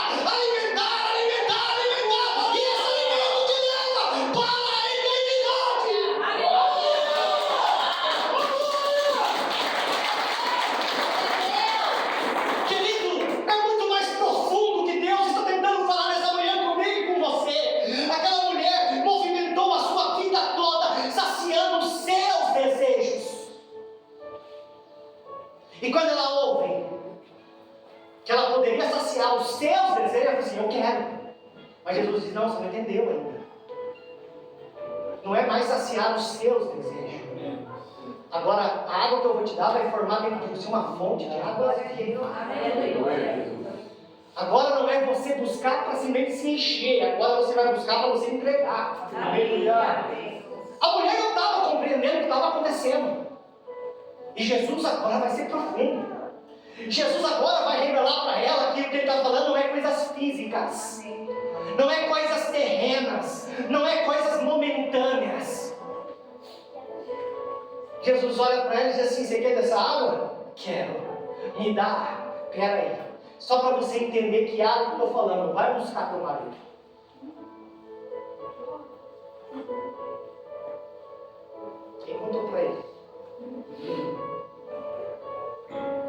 E esse alimento te leva para a eternidade. Querido, é muito mais profundo que Deus está tentando falar nessa manhã comigo e com você. Aquela mulher movimentou a sua vida toda, saciando os seus desejos. E quando ela ouve que ela poderia saciar os seus desejos, ela diz assim: eu quero. Mas Jesus diz: não, você não entendeu ainda. Não é mais saciar os seus desejos. Agora, a água que eu vou te dar vai formar dentro de você uma fonte de água viva. Agora não é você buscar para simplesmente se encher. Agora você vai buscar para você entregar. A mulher não estava compreendendo o que estava acontecendo. E Jesus agora vai ser profundo. Jesus agora vai revelar para ela que o que ele está falando não é coisas físicas. Não é coisas terrenas. Não é coisas momentâneas. Jesus olha para ela e diz assim: você quer dessa água? Quero. Me dá. Espera aí. Só para você entender que água que eu estou falando. Vai buscar teu marido. Quem contou para ele?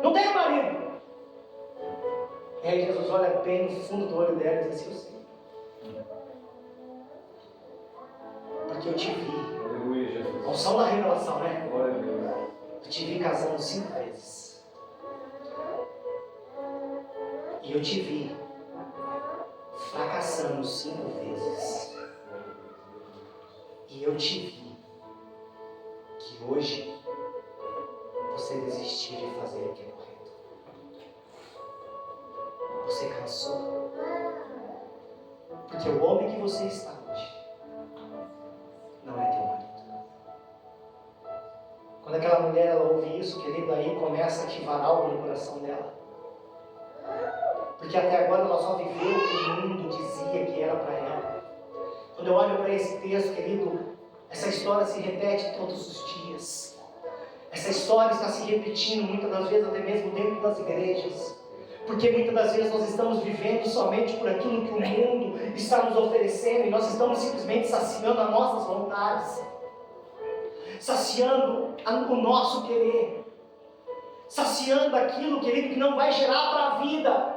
Não tem marido. E aí Jesus olha bem no fundo do olho dela e diz assim: eu sei. Porque eu te vi. A unção da revelação, né? Eu te vi casando 5 vezes. E eu te vi fracassando 5 vezes. E eu te vi que hoje você desistiu de fazer o que é correto. Você cansou. Porque o homem que você está hoje não é teu marido. Quando aquela mulher ela ouve isso, querido, aí começa a ativar algo no coração dela. Porque até agora ela só viveu o que o mundo dizia que era para ela. Quando eu olho para esse texto, querido, essa história se repete todos os dias. Essa história está se repetindo muitas das vezes até mesmo dentro das igrejas. Porque muitas das vezes nós estamos vivendo somente por aquilo que o mundo está nos oferecendo e nós estamos simplesmente saciando as nossas vontades. Saciando o nosso querer, saciando aquilo, querido, que não vai gerar para a vida.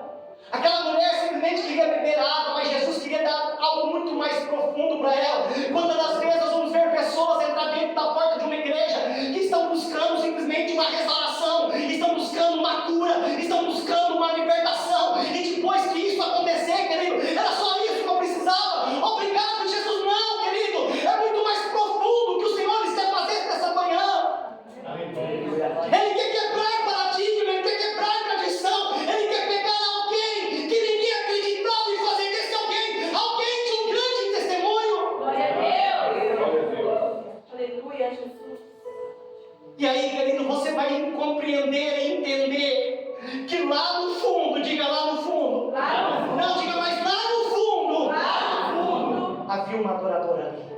Aquela mulher simplesmente queria beber água, mas Jesus queria dar algo muito mais profundo para ela. Quantas das vezes nós vamos ver pessoas entrar dentro da porta de uma igreja que estão buscando simplesmente uma restauração, estão buscando uma cura, estão buscando uma libertação, e depois que isso acontecer, querido, era só isso que eu precisava. Obrigado, Jesus. Não, querido, é muito mais profundo que o Senhor quer fazer nessa manhã. Ele quer quebrar paradigma, ele quer quebrar tradição, ele quer pegar alguém que ninguém acreditava em fazer desse alguém de um grande testemunho. Glória a Deus. Aleluia, Jesus. E aí, querido, você vai compreender e entender que lá no fundo, diga lá no fundo, não diga mais lá no fundo, havia uma adoradora ali.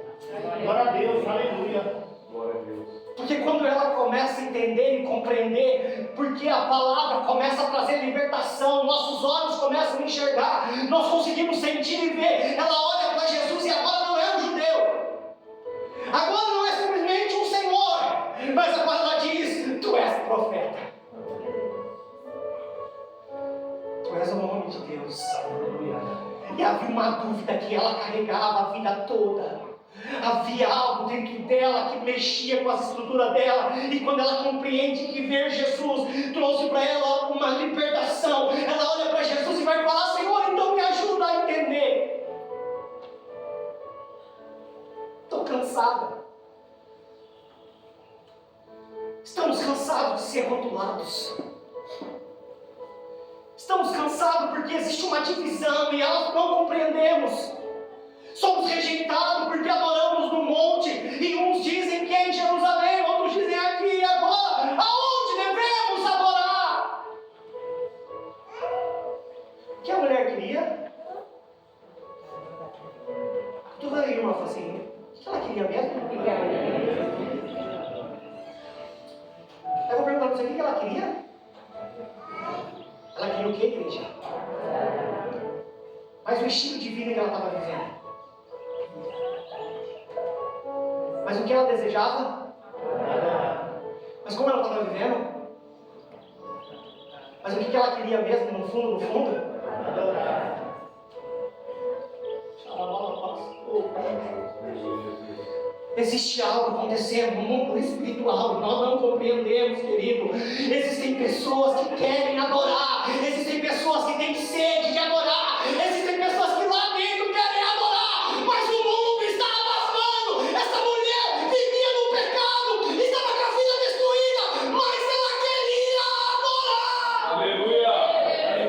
Glória a Deus, aleluia. Glória a Deus. Porque quando ela começa a entender e compreender, porque a palavra começa a trazer libertação, nossos olhos começam a enxergar, nós conseguimos sentir e ver. Ela olha para Jesus e agora não é um judeu, agora não é simplesmente um Senhor, mas agora ela diz: tu és profeta, tu és o homem de Deus. E havia uma dúvida que ela carregava a vida toda. Havia algo dentro dela que mexia com a estrutura dela, e quando ela compreende que ver Jesus trouxe para ela uma libertação, ela olha para Jesus e vai falar: Senhor, então me ajuda a entender. Estou cansada. Estamos cansados de ser rotulados. Estamos cansados porque existe uma divisão e nós não compreendemos. Somos rejeitados porque adoramos no monte, e uns dizem que é em Jerusalém, outros dizem aqui e agora. Aonde devemos adorar? O que a mulher queria? Toda a irmã falou assim: o que ela queria mesmo? Eu vou perguntar para você: o que ela queria? Ela queria o que, igreja? Mas o estilo de vida que ela estava vivendo. Mas o que ela desejava? Mas como ela estava vivendo? Mas o que ela queria mesmo, no fundo, no fundo? Existe algo acontecendo no mundo espiritual e nós não compreendemos, querido. Existem pessoas que querem adorar, existem pessoas que têm sede de adorar, existem pessoas que lá dentro querem adorar, mas o mundo está abafando. Essa mulher vivia no pecado, estava com a vida destruída, mas ela queria adorar. Aleluia!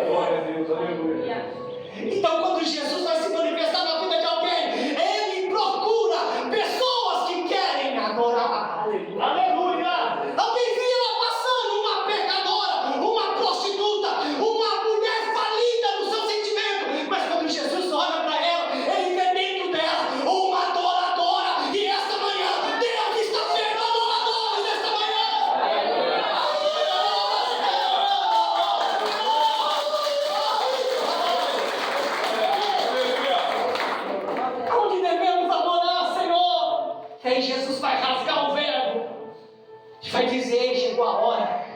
Glória a Deus, aleluia! Então, quando Jesus vai se manifestar na vida de alguém, ele procura pessoas que querem adorar. Aleluia! Alguém via ela passando, uma pecadora, uma prostituta, uma mulher falida no seu sentimento, mas quando Jesus olha para ela, ele vê dentro dela uma adoradora, e esta manhã Deus está vendo adoradores nesta manhã. Aonde devemos adorar, Senhor? Aí Jesus vai rasgar o véu e vai dizer: chegou a hora,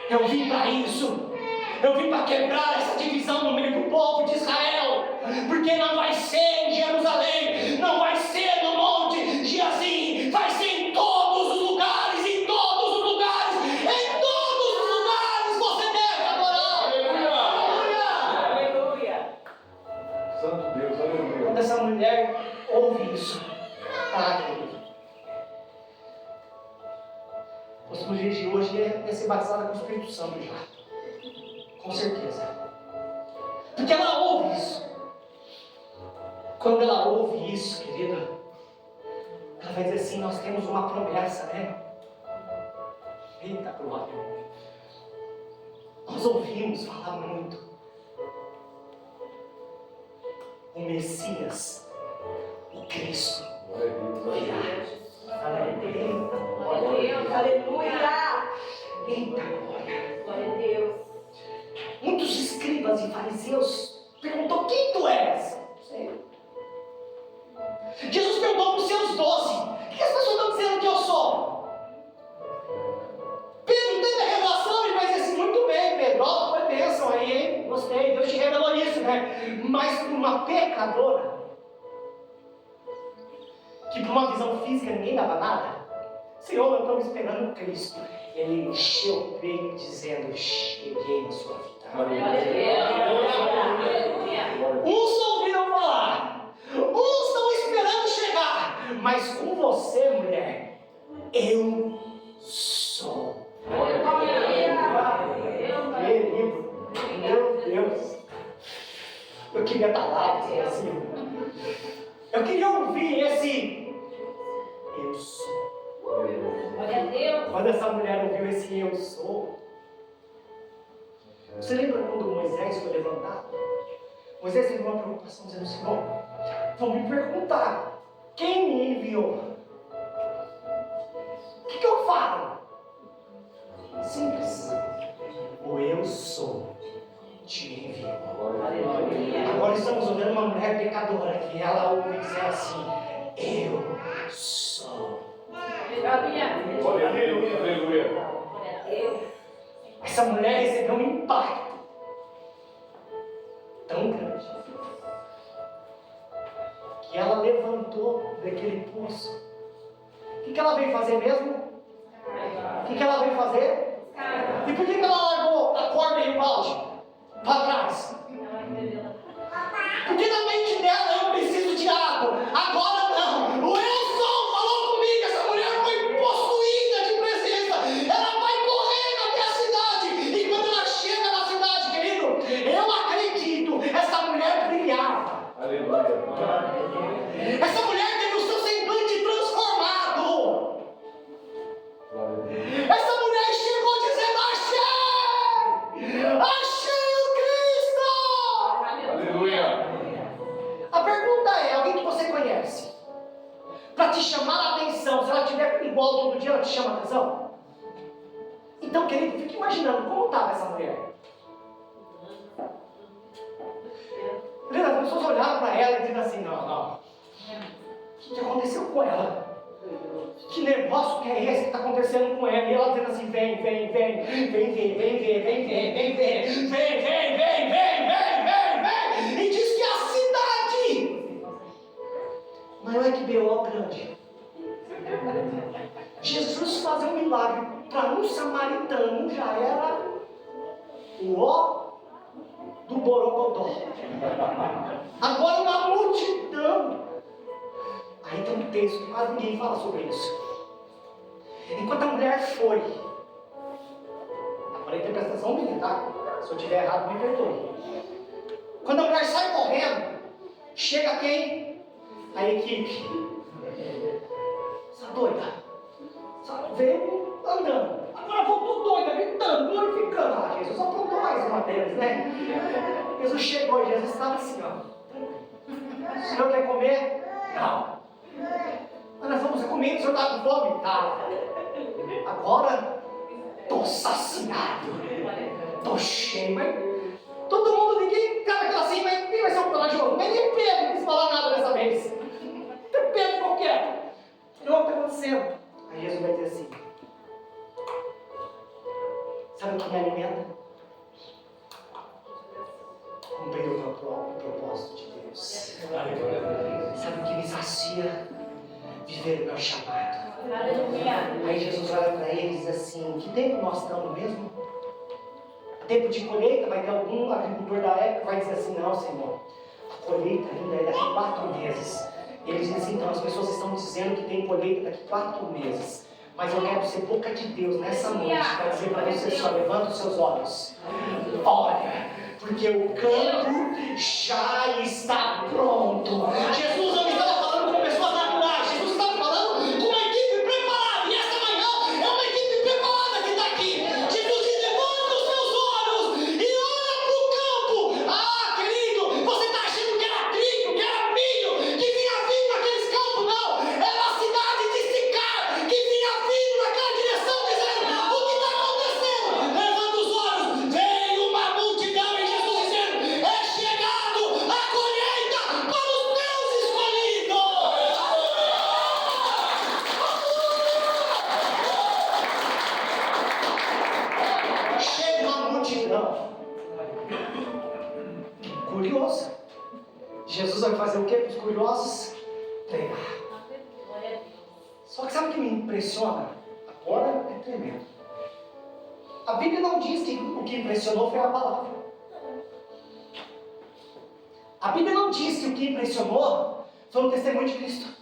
eu vim para isso, eu vim para quebrar essa divisão no meio do povo de Israel, porque não vai ser em Jerusalém, não vai ser no monte Gerizim, vai ser em todos os lugares, em todos os lugares, em todos os lugares você deve adorar. Aleluia. Santo Deus, aleluia! Quando essa mulher ouve isso, querido, nos dias de hoje ia ser batizada com o Espírito Santo já, com certeza, porque ela ouve isso. Quando ela ouve isso, querida, ela vai dizer assim: nós temos uma promessa, né? Eita glória! Nós ouvimos falar muito. O Messias, o Cristo, Glória a Deus! virá. Glória a Deus. Aleluia. Eita glória! Glória a Deus. Muitos escribas e fariseus perguntou: quem tu és? Não sei. Jesus perguntou para os seus 12: o que as pessoas estão dizendo que eu sou? Pedro teve a revelação e vai dizer assim: muito bem, Pedro, ó, foi bênção aí, hein? Gostei, Deus te revelou isso, né? Mas para uma pecadora, que para uma visão física ninguém dava nada, Senhor, nós estamos esperando Cristo. Ele encheu o peito dizendo: cheguei na sua vida. Glória a Deus. Aleluia. Uns só ouviram falar, uns estão esperando chegar, mas com você, mulher, eu sou. Querido, meu Deus, eu queria estar lá, assim. Eu queria ouvir esse eu sou. Glória a Deus. Quando essa mulher ouviu esse eu sou, você lembra quando Moisés foi levantado? Moisés teve uma preocupação dizendo: Senhor, vão me perguntar quem me enviou. O que eu falo? Essa mulher recebeu um impacto tão grande que ela levantou daquele poço. O que ela veio fazer mesmo? O que ela veio fazer? E por que ela largou a corda e o balde para trás? Porque na mente dela eu preciso de água, agora não. O eu sou falou comigo, essa mulher foi possuída de presença. Ela vai correndo até a cidade. E quando ela chega na cidade, querido, eu acredito, essa mulher brilhava. Aleluia. Essa mulher teve o seu semblante transformado. Essa mulher chegou dizendo: achei o Cristo. Aleluia. A pergunta é: alguém que você conhece, para te chamar a atenção, se ela estiver igual todo dia, ela te chama a atenção? Então, querido, fique imaginando como estava essa mulher. As pessoas olharam para ela e diziam assim: não. O que aconteceu com ela? Que negócio que é esse que está acontecendo com ela? E ela dizendo assim: vem ver. E diz que a cidade, mas não é que B.O. grande. Jesus fazer um milagre para um samaritano já era o ó do borogodó. Agora uma multidão. Aí tem um texto que quase ninguém fala sobre isso. Enquanto a mulher foi, agora a interpretação minha, tá? Se eu estiver errado, me perdoe. Quando a mulher sai correndo, chega quem? A equipe. Essa doida. Veio andando. Agora voltou doida, gritando, glorificando. Ah, Jesus só aprontou mais uma deles, né? Jesus chegou e Jesus estava assim, ó. O senhor quer comer? Não. Nós vamos comer, o senhor está com fome? Tá. Agora, estou saciado. Estou cheio, mas todo mundo, ninguém cara aquela assim, mas quem vai ser um corajoso? Mas nem Pedro não quis falar nada dessa vez. Até Pedro ficou quieto. Olha o que está acontecendo. Aí Jesus vai dizer assim: sabe o que me alimenta? Cumprir o meu próprio propósito de Deus. Sabe o que me sacia? Viver o meu chamado. Aí Jesus olha para eles e diz assim: que tempo nós estamos mesmo? Tempo de colheita, vai ter algum agricultor da época que vai dizer assim: não, Senhor, a colheita ainda é daqui 4 meses. Eles dizem assim: então as pessoas estão dizendo que tem colheita daqui 4 meses. Mas eu quero ser boca de Deus nessa noite para dizer para você só: levanta os seus olhos, olha, porque o campo já está pronto. Jesus não estava falando com pessoas naturais, Jesus estava falando com uma equipe preparada. E essa manhã é uma equipe preparada que está aqui. Jesus diz: levanta os seus olhos e olha para o campo. Ah, querido, você está achando que era trigo, que era milho, que vinha vindo naqueles campos? Não, era a cidade de Sicar que vinha vindo naquela direção, dizendo: o que está acontecendo? Levanta os olhos, veio uma multidão e Jesus dizendo: é chegado a colheita para os meus escolhidos. Chega uma multidão curiosa. Jesus vai fazer o que para os curiosos? Pregar. Só que sabe o que me impressiona? Agora é tremendo. A Bíblia não diz que o que impressionou foi a palavra. A Bíblia não diz que o que impressionou foi o testemunho de Cristo.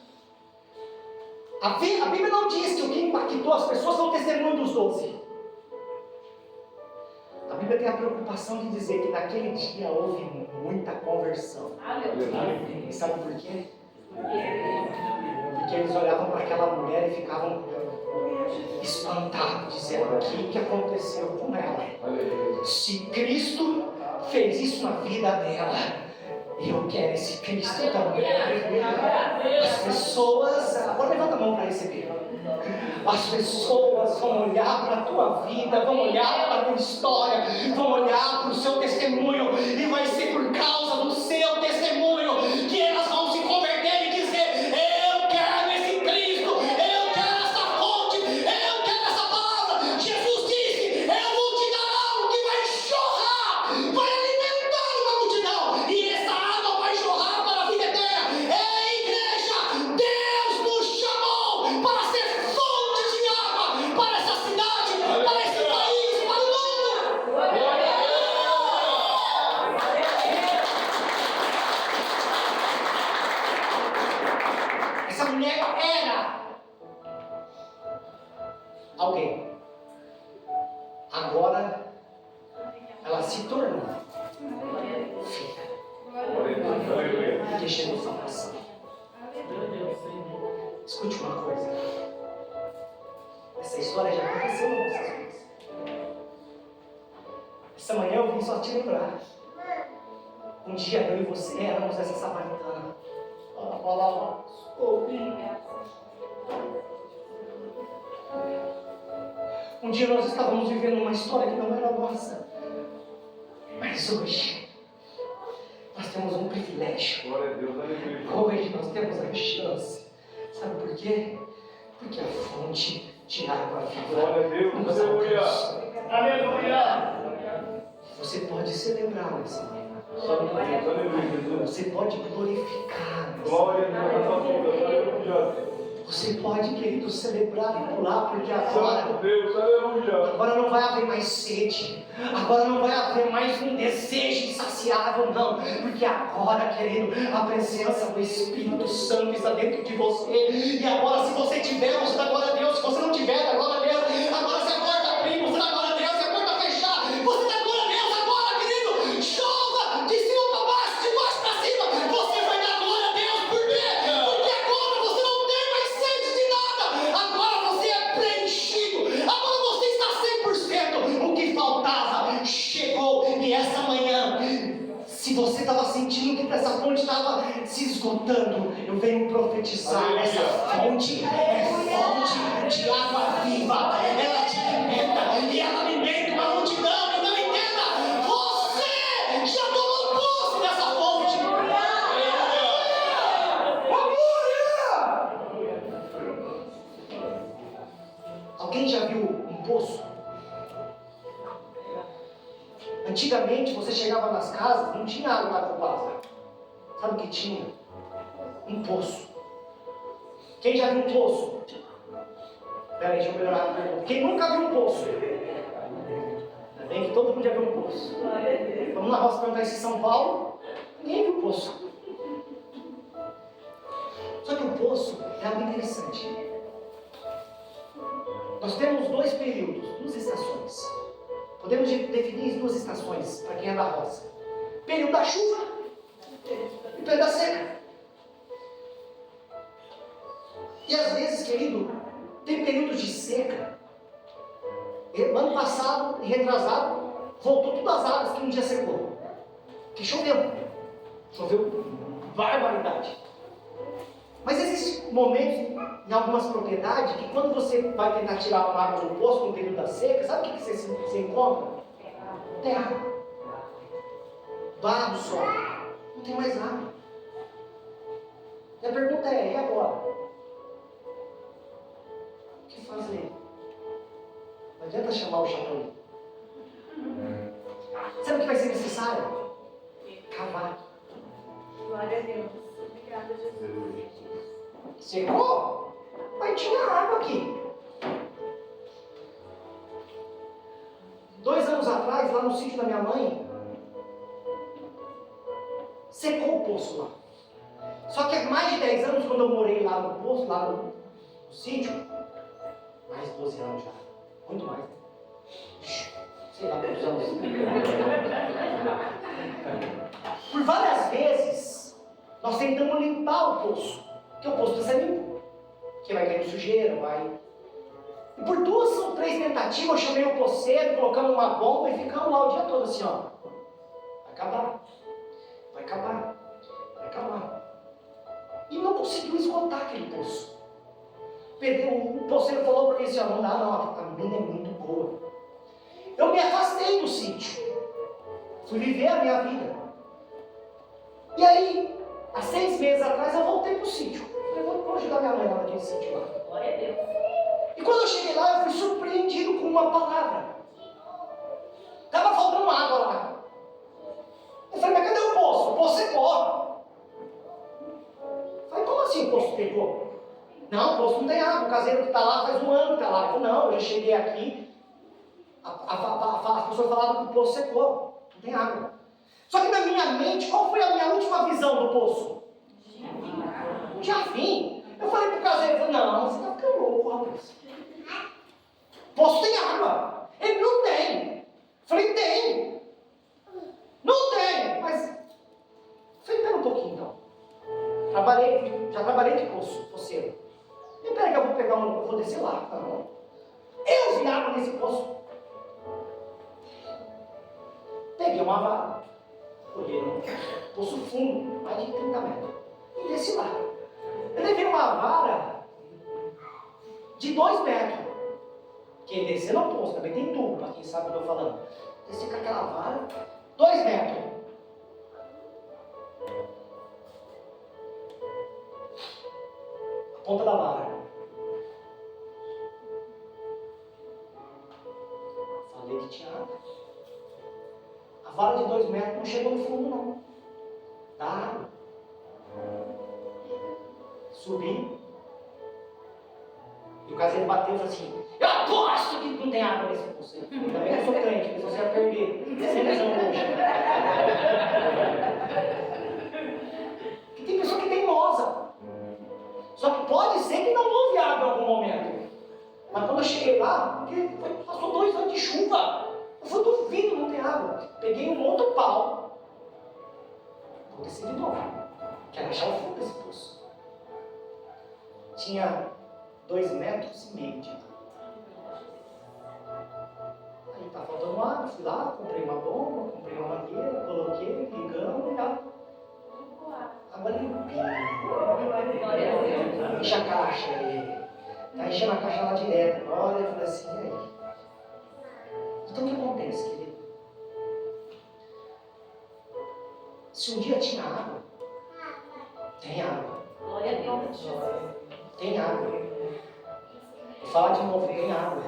A Bíblia não diz que o que impactou as pessoas foi o testemunho dos 12. A Bíblia tem a preocupação de dizer que naquele dia houve muita conversão. E sabe por quê? Porque eles olhavam para aquela mulher e ficavam espantados, dizendo: o que aconteceu com ela? Se Cristo fez isso na vida dela, eu quero esse Cristo também. As pessoas, agora levanta a mão para receber. As pessoas vão olhar para a tua vida, vão olhar para a tua história, vão olhar para o seu testemunho, e vai ser por causa do seu testemunho que elas vão se converter e dizer: eu quero esse Cristo, eu quero essa fonte, eu quero essa palavra. Jesus disse: eu vou te dar agora ela se tornou filha. Porque chegou salvação. Escute uma coisa. Essa história já aconteceu nas nossas vidas. Essa manhã eu vim só te lembrar. Um dia eu e você éramos essa samaritana. Um dia nós estávamos vivendo uma história que não era nossa. Mas hoje nós temos um privilégio. Glória a Deus, aleluia. Hoje nós temos a chance. Sabe por quê? Porque a fonte de água viva Glória a Deus, nos aleluia. alcançou. Aleluia. Você pode celebrar nessa manhã. Aleluia. Você pode glorificar nessa Glória a manhã. Deus, aleluia. Você pode, querido, celebrar e pular, porque Santo agora Deus, aleluia. não vai haver mais sede. Agora não vai haver mais um desejo insaciável, não. Porque agora, querido, a presença do Espírito Santo está dentro de você. E agora, se você tiver, você dá glória a Deus. Se você não tiver, dá glória a Deus. Agora, se a porta abrir, você dá glória a Deus. Se a porta fechar, você dá glória a Deus. Agora, querido, chova de cima para baixo, de baixo para cima. Você vai dar glória a Deus. Por quê? Porque agora você não tem mais sede de nada. Agora você é preenchido. Agora você está 100%. O que faltava chegou. E essa manhã, se você estava sentindo que essa fonte estava se esgotando, eu venho profetizar. Essa fonte é fonte de água viva. Ela te alimenta e ela alimenta uma multidão. Então entenda, você já tomou posse dessa fonte. Alguém já viu um poço? Antigamente você chegava nas casas, não tinha água na copada. Sabe o que tinha? Um poço. Quem já viu um poço? Peraí, deixa eu melhorar a pergunta. Quem nunca viu um poço? Ainda bem que todo mundo já viu um poço. Vamos na roça perguntar isso em São Paulo. Ninguém viu poço. Só que o poço é algo interessante. Nós temos dois períodos, duas estações. Podemos definir as duas estações para quem é da roça: período da chuva e período da seca. E às vezes, querido, tem períodos de seca. Ano passado, retrasado, voltou todas as águas que um dia secou. Que choveu. Choveu barbaridade. Mas existem momentos em algumas propriedades que quando você vai tentar tirar a água do poço no período da seca, sabe o que você encontra? Terra. Barro, sol. Não tem mais água. E a pergunta é, e agora? O que fazer? Não adianta chamar o chapéu. Sabe o que vai ser necessário? Cavar. Glória a Deus. Obrigada, Jesus. Secou? Mas tinha água aqui. 2 anos atrás, lá no sítio da minha mãe, secou o poço lá. Só que há mais de 10 anos, quando eu morei lá no poço, lá no sítio, mais de 12 anos já, muito mais. Sei lá quantos anos. Por várias vezes, nós tentamos limpar o poço, porque o poço precisa ser limpo, que vai cair sujeira, vai. E por 2 ou 3 tentativas, eu chamei o poceiro, colocamos uma bomba e ficamos lá o dia todo assim, ó. Vai acabar, vai acabar, vai acabar. E não conseguiu esgotar aquele poço. O poceiro falou para mim assim, ó, não dá não, a mina é muito boa. Eu me afastei do sítio, fui viver a minha vida. E aí, há 6 meses atrás, eu voltei para o sítio. Falei, vou ajudar minha mãe lá naquele sítio lá. Glória a Deus. E quando eu cheguei lá, eu fui surpreendido com uma palavra. Estava faltando água lá. Eu falei, mas cadê o poço? O poço secou. Eu falei, como assim o poço secou? Não, o poço não tem água. O caseiro que está lá faz 1 ano que está lá. Eu falei, não, eu já cheguei aqui. A pessoa falava que o poço secou. Não tem água. Só que na minha mente, qual foi a minha última visão do poço? Javim. Eu falei pro caseiro, eu falei, não, você está ficando louco, rapaz. Poço tem água. Ele não tem. Falei, tem. Não tem, mas... Falei, pera um pouquinho então. Já trabalhei de poceiro. E peraí que eu vou pegar vou descer lá. Não. Eu vi água nesse poço. Peguei uma vara. Olhei no poço fundo, mais de 30 metros. E desci lá. Eu levei uma vara de 2 metros. Porque descer no poço também tem tubo, para quem sabe o que eu estou falando. Desci com aquela vara, 2 metros. A ponta da vara. Falei que tinha água. A vara de 2 metros não chegou no fundo, não. Da água. Subi. E o caseiro bateu e falou assim: eu aposto que não tem água nesse poço. Ainda bem que eu sou crente, porque você ia perder. Sem lesão hoje. Porque tem pessoa que é teimosa. Só que pode ser que não houve água em algum momento. Mas quando eu cheguei lá, passou 2 anos de chuva. Eu falei, duvido não ter água. Peguei um outro pau. Vou descer de novo. Quero achar o fundo desse poço. Tinha 2,5 metros de água. Aí tá faltando água, fui lá, comprei uma bomba, comprei uma mangueira, coloquei, ligamos e tal. Água limpinha. Enche a caixa aí. Tá enchendo a caixa lá direto. Olha, eu falei assim, e aí? Então o que acontece, querido? Se um dia tinha água, tem água. Glória a Deus. Tem água. Vou falar de novo, tem água.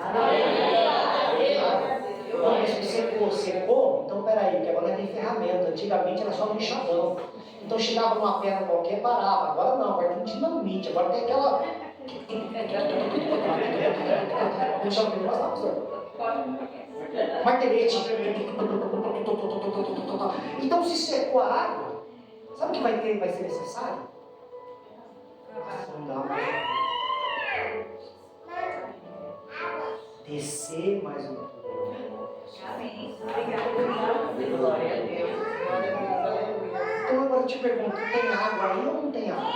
Tem água. Não, isso secou, então peraí, que agora tem ferramenta. Antigamente era só no enxadão. Então chegava numa pedra qualquer, parava. Agora não, agora tem dinamite, agora tem aquela. Não chama de mais martelete. Então se secou a água, sabe o que vai ser necessário? Descer mais um pouco. Amém. Obrigada. Glória a Deus. Então agora eu te pergunto, tem água aí ou não tem água?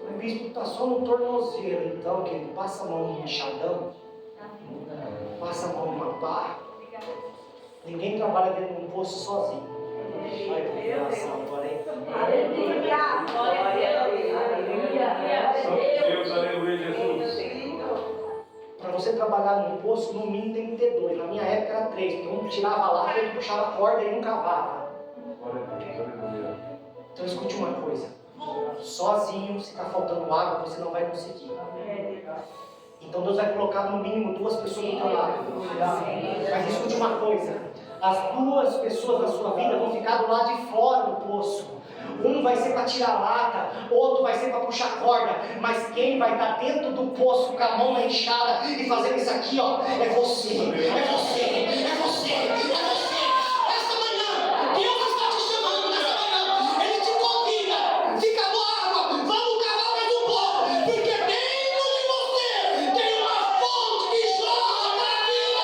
O bispo está só no tornozelo, então, que ele passa a mão no enxadão, passa a mão numa pá. Ninguém trabalha dentro de um poço sozinho. Olha que revelação agora, hein? Aleluia. Glória a Deus. Deus, aleluia, Jesus. Para você trabalhar num poço, no mínimo tem que ter 2. Na minha época era 3, porque um tirava lá, outro puxava a corda e um cavava. Glória a Deus, aleluia. Então escute uma coisa. Sozinho, se está faltando água, você não vai conseguir. Então Deus vai colocar no mínimo 2 pessoas do teu lado. Mas escute uma coisa. As 2 pessoas na sua vida vão ficar do lado de fora do poço. Um vai ser para tirar lata, outro vai ser para puxar corda, mas quem vai estar dentro do poço com a mão na enxada e fazendo isso aqui, ó, é você, é você, é você, é você. Esta manhã, Deus está te chamando nessa manhã, Ele te convida, se acabou a água, vamos cavar mais um pouco, porque dentro de você tem uma fonte que jorra da vida.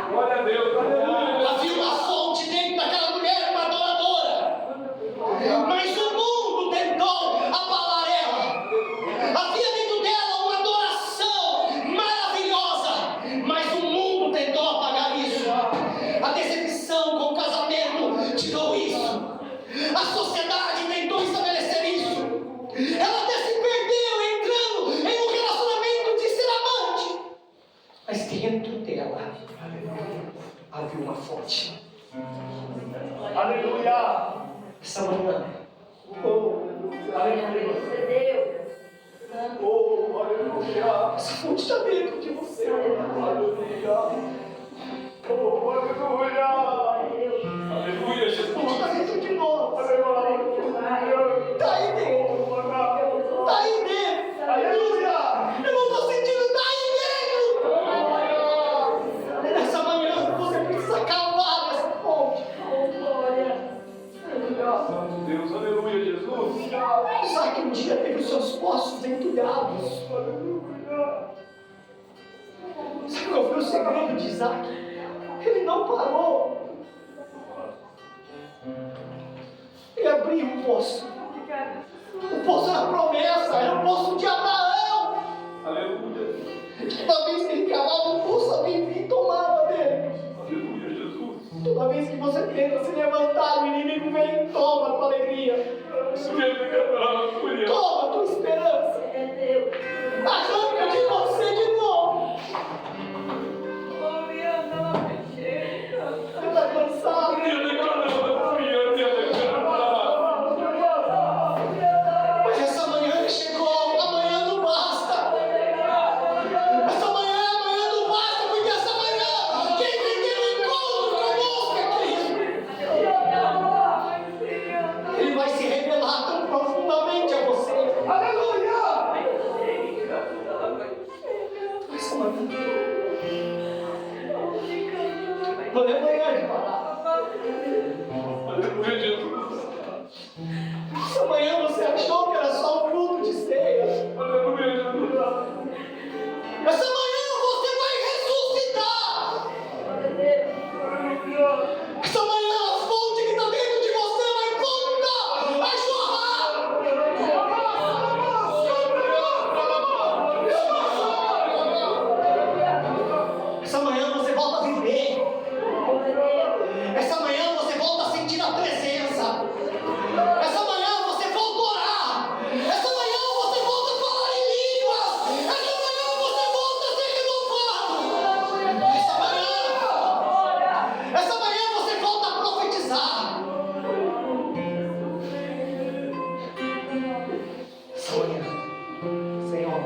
Glória a Deus, aleluia. Havia uma fonte dentro daquela mulher, uma adoradora. Mas o mundo tentou abalar ela. Havia dentro dela uma adoração maravilhosa. Mas o mundo tentou apagar isso. A decepção com o casamento tirou isso. A sociedade tentou estabelecer isso. Ela até se perdeu entrando em um relacionamento de ser amante. Mas dentro dela havia uma fonte. Aleluia. Essa manhã, Aleluia. Oh, aleluia. essa fonte está dentro de você. Aleluia. Oh, aleluia. Aleluia, Está Jesus. dentro de nós. Está aí dentro. Está aí dentro. Aleluia. Eu não estou sentindo, está aí dentro. Nessa manhã, você segredo de Isaac. Ele não parou. Ele abriu o poço. O poço era a promessa, era o poço de Abraão. Aleluia. Toda vez que ele cavava o poço, alguém vinha e tomava dele. Aleluia, Jesus. Toda vez que você tenta se levantar, o inimigo vem e toma a tua alegria. Aleluia. Toma a tua esperança. Arranca de você de novo. Você está cansado. Mas essa manhã chegou. Amanhã não basta. Essa manhã não basta, porque essa manhã quem vem ter um encontro conosco é Cristo. Ele vai se revelar tão profundamente a você. Aleluia! Essa manhã não é manhã de parar. Aleluia, Jesus. Essa manhã você achou que era só um culto de ceia. Aleluia, Jesus. Essa manhã você vai ressuscitar. Essa manhã a fonte que está dentro de você vai voltar a jorrar. Essa manhã você volta a viver. Essa manhã você volta a sentir a presença. Essa manhã você volta a orar. Essa manhã você volta a falar em línguas. Essa manhã você volta a ser renovado. Essa manhã você volta a profetizar. Essa manhã, Senhor,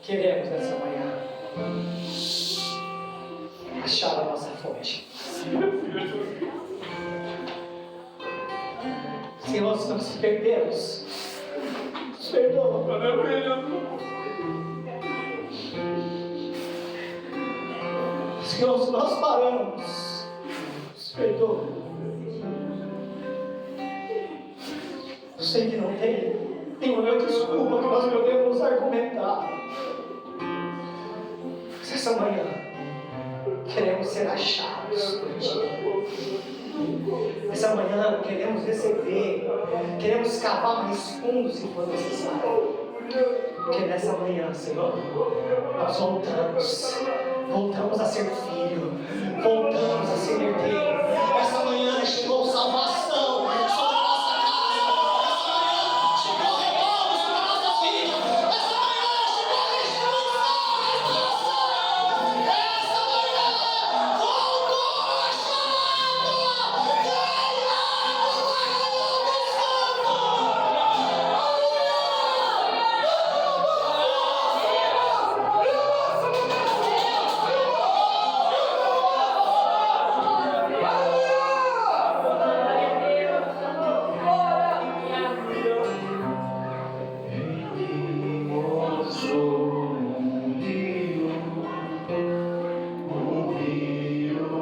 queremos nessa manhã achar a nossa fonte. Senhor, se nós perdemos, nos perdoa. Aleluia, Jesus. Senhor, se nós paramos, nos perdoa. Eu sei que não tem uma desculpa que nós podemos argumentar. Mas essa manhã queremos ser achados por Ti. Essa manhã queremos receber, queremos cavar mais fundo se for necessário. Porque nessa manhã, Senhor, nós voltamos a ser filho, voltamos a ser herdeiro. Essa manhã chegou salvação.